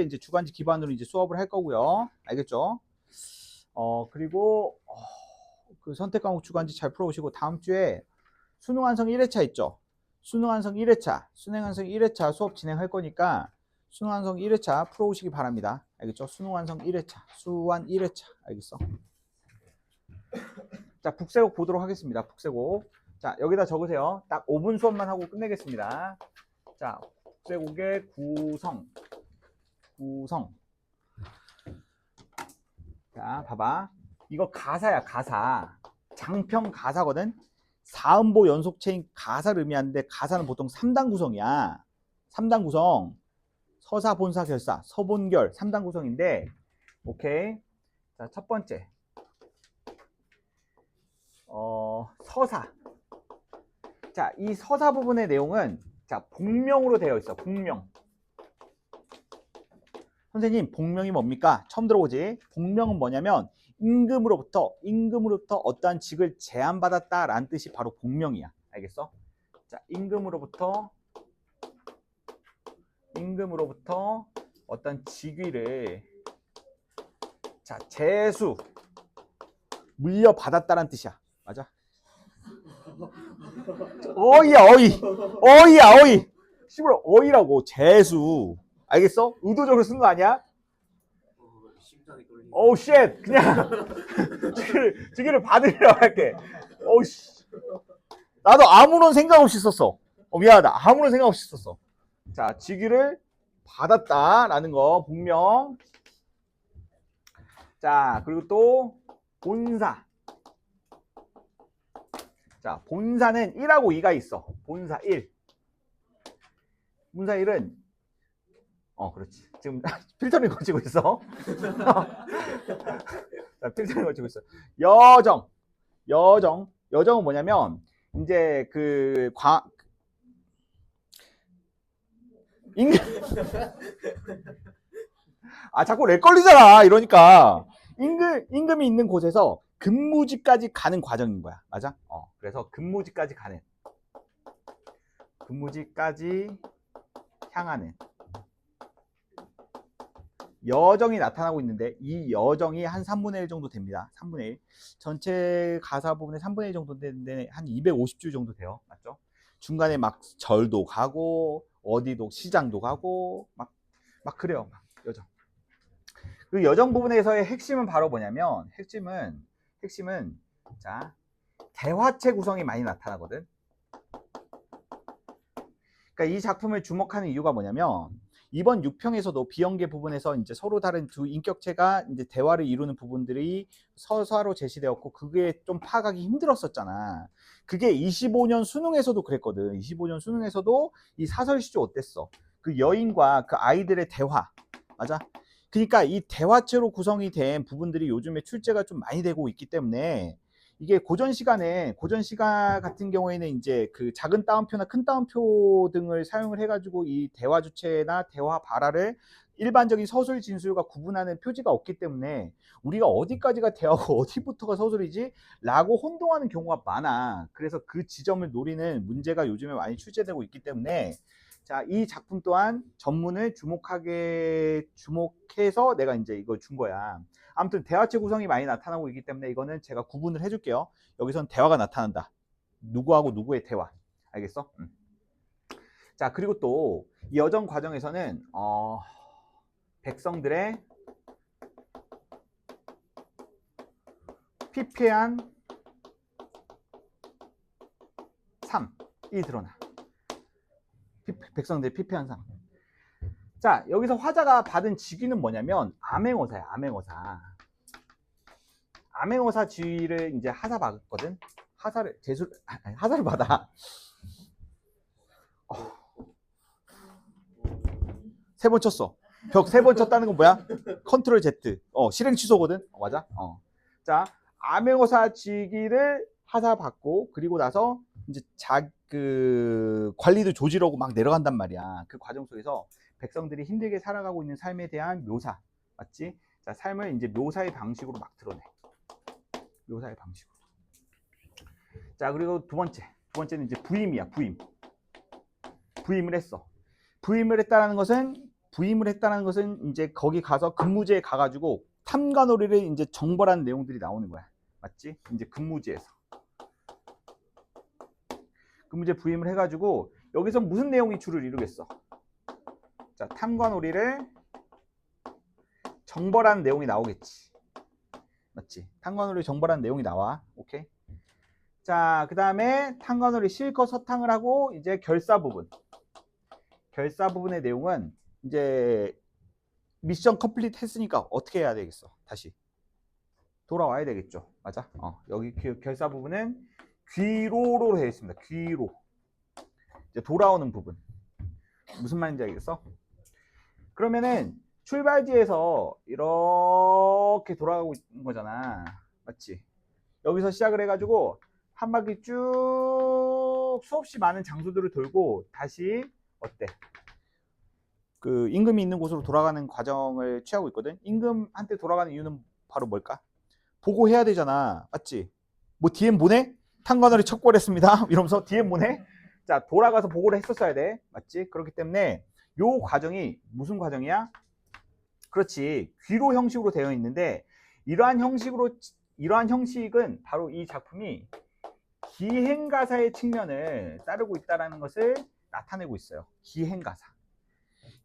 이제 주간지 기반으로 이제 수업을 할 거고요. 알겠죠? 그리고 그 선택 과목 주간지 잘 풀어 오시고 다음 주에 수능 완성 1회차 있죠? 수능 완성 1회차 수업 진행할 거니까 수능 완성 1회차 풀어오시기 바랍니다. 알겠죠? 수능 완성 1회차, 수완 1회차. 알겠어? 자, 북새곡 보도록 하겠습니다. 북새곡. 자, 여기다 적으세요. 딱 5분 수업만 하고 끝내겠습니다. 자, 북새곡의 구성. 자, 봐봐. 이거 가사야, 가사. 장평 가사거든? 사음보 연속체인 가사를 의미하는데 가사는 보통 3단 구성이야. 3단 구성. 서사, 본사, 결사, 서본결 3단 구성인데 오케이. 자, 첫 번째. 서사. 자, 이 서사 부분의 내용은 자, 복명으로 되어 있어. 복명. 선생님, 복명이 뭡니까? 처음 들어보지? 복명은 뭐냐면 임금으로부터 어떠한 직을 제안받았다라는 뜻이 바로 복명이야. 알겠어? 자, 임금으로부터 어떤 직위를 자, 제수 물려받았다는 뜻이야. 맞아? 어이야. 씨발 어이라고. 제수. 알겠어? 의도적으로 쓴 거 아니야? 심장이 떨리네. 오우 쉣. 그냥 직위를 받으려고 할게. 오우 씨. 나도 아무런 생각 없이 썼어. 미안하다. 아무런 생각 없이 썼어. 자, 직위를 받았다라는 거 복명. 자, 그리고 또 본사. 자, 본사는 1하고 2가 있어. 본사 1. 본사 1은 그렇지. 지금 필터링 거치고 있어. 자, 필터링 거치고 있어. 여정은 뭐냐면 이제 자꾸 렉 걸리잖아. 이러니까 임금이 있는 곳에서 근무지까지 가는 과정인 거야. 맞아? 그래서 근무지까지 향하는 여정이 나타나고 있는데 이 여정이 한 3분의 1 정도 됩니다. 3분의 1. 전체 가사 부분의 3분의 1 정도 되는데 한 250줄 정도 돼요. 맞죠? 중간에 막 절도 가고 어디도 시장도 가고 막 그래요. 막 여정. 그 여정 부분에서의 핵심은 바로 뭐냐면 핵심은 자, 대화체 구성이 많이 나타나거든. 그러니까 이 작품을 주목하는 이유가 뭐냐면 이번 6평에서도 비연계 부분에서 이제 서로 다른 두 인격체가 이제 대화를 이루는 부분들이 서사로 제시되었고 그게 좀 파악하기 힘들었었잖아. 그게 25년 수능에서도 그랬거든. 25년 수능에서도 이 사설시조 어땠어? 그 여인과 그 아이들의 대화. 맞아? 그러니까 이 대화체로 구성이 된 부분들이 요즘에 출제가 좀 많이 되고 있기 때문에 이게 고전 시간 같은 경우에는 이제 그 작은 따옴표나 큰 따옴표 등을 사용을 해가지고 이 대화 주체나 대화 발화를 일반적인 서술 진술과 구분하는 표지가 없기 때문에 우리가 어디까지가 대화고 어디부터가 서술이지? 라고 혼동하는 경우가 많아. 그래서 그 지점을 노리는 문제가 요즘에 많이 출제되고 있기 때문에 자, 이 작품 또한 전문을 주목해서 내가 이제 이걸 준 거야. 아무튼 대화체 구성이 많이 나타나고 있기 때문에 이거는 제가 구분을 해줄게요. 여기선 대화가 나타난다. 누구하고 누구의 대화. 알겠어? 자, 그리고 또 이 여정 과정에서는 백성들의 피폐한 삶이 드러나. 백성들의 피폐한 삶. 자, 여기서 화자가 받은 직위는 뭐냐면 암행어사야. 암행어사 지위를 이제 하사 받았거든. 하사를 받아. 3번 쳤어. 벽 3번 쳤다는 건 뭐야? 컨트롤 Z. 실행 취소거든. 맞아? 자, 암행어사지기를 하사받고 그리고 나서 이제 그 관리도 조지르고 막 내려간단 말이야. 그 과정 속에서 백성들이 힘들게 살아가고 있는 삶에 대한 묘사. 맞지? 자, 삶을 이제 묘사의 방식으로 막 드러내. 묘사의 방식으로. 자, 그리고 두 번째는 이제 부임이야. 부임을 했어. 부임을 했다는 것은 이제 거기 가서 근무지에 가가지고 탐관오리를 이제 정벌하는 내용들이 나오는 거야. 맞지? 이제 근무지에서. 근무지에 부임을 해가지고 여기서 무슨 내용이 주를 이루겠어? 자, 탐관오리를 정벌하는 내용이 나오겠지. 맞지? 탐관오리 정벌하는 내용이 나와. 오케이? 자, 그 다음에 탐관오리 실컷 서탕을 하고 이제 결사 부분의 내용은 이제 미션 컴플리트 했으니까 어떻게 해야 되겠어? 다시 돌아와야 되겠죠. 맞아? 여기 결사 부분은 귀로로 되어 있습니다. 귀로. 이제 돌아오는 부분. 무슨 말인지 알겠어? 그러면은 출발지에서 이렇게 돌아가고 있는 거잖아. 맞지? 여기서 시작을 해가지고 한 바퀴 쭉 수없이 많은 장소들을 돌고 다시 어때? 그 임금이 있는 곳으로 돌아가는 과정을 취하고 있거든. 임금한테 돌아가는 이유는 바로 뭘까? 보고해야 되잖아. 맞지? 뭐 DM 보내? 탕관오리 척벌했습니다. 이러면서 DM 보내? 자, 돌아가서 보고를 했었어야 돼. 맞지? 그렇기 때문에 요 과정이 무슨 과정이야? 그렇지. 귀로 형식으로 되어 있는데 이러한 형식은 바로 이 작품이 기행가사의 측면을 따르고 있다는 것을 나타내고 있어요.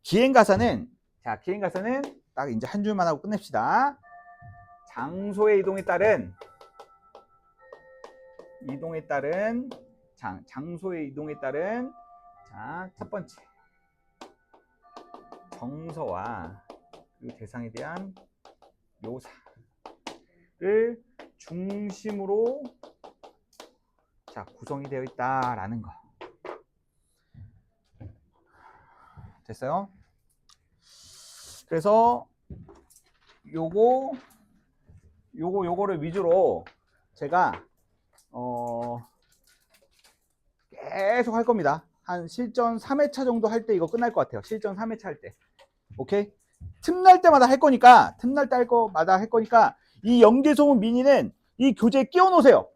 기행가사는 딱 이제 한 줄만 하고 끝냅시다. 장소의 이동에 따른 자, 첫 번째 정서와 그 대상에 대한 묘사를 중심으로 자, 구성이 되어 있다라는 거. 됐어요? 그래서 요거를 위주로 제가 계속 할 겁니다. 한 실전 3회차 정도 할 때 이거 끝날 것 같아요. 실전 3회차 할 때. 오케이? 틈날 때마다 할 거니까 이 연계소문 미니는 이 교재에 끼워 놓으세요.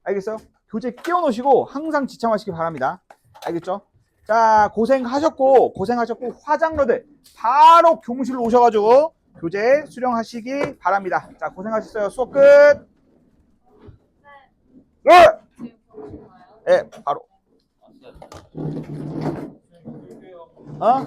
알겠어요? 교재에 끼워 놓으시고 항상 지참하시기 바랍니다. 알겠죠? 자, 고생하셨고 화장러들 바로 교무실로 오셔가지고 교재 수령하시기 바랍니다. 자, 고생하셨어요. 수업 끝. 네, 바로. 어?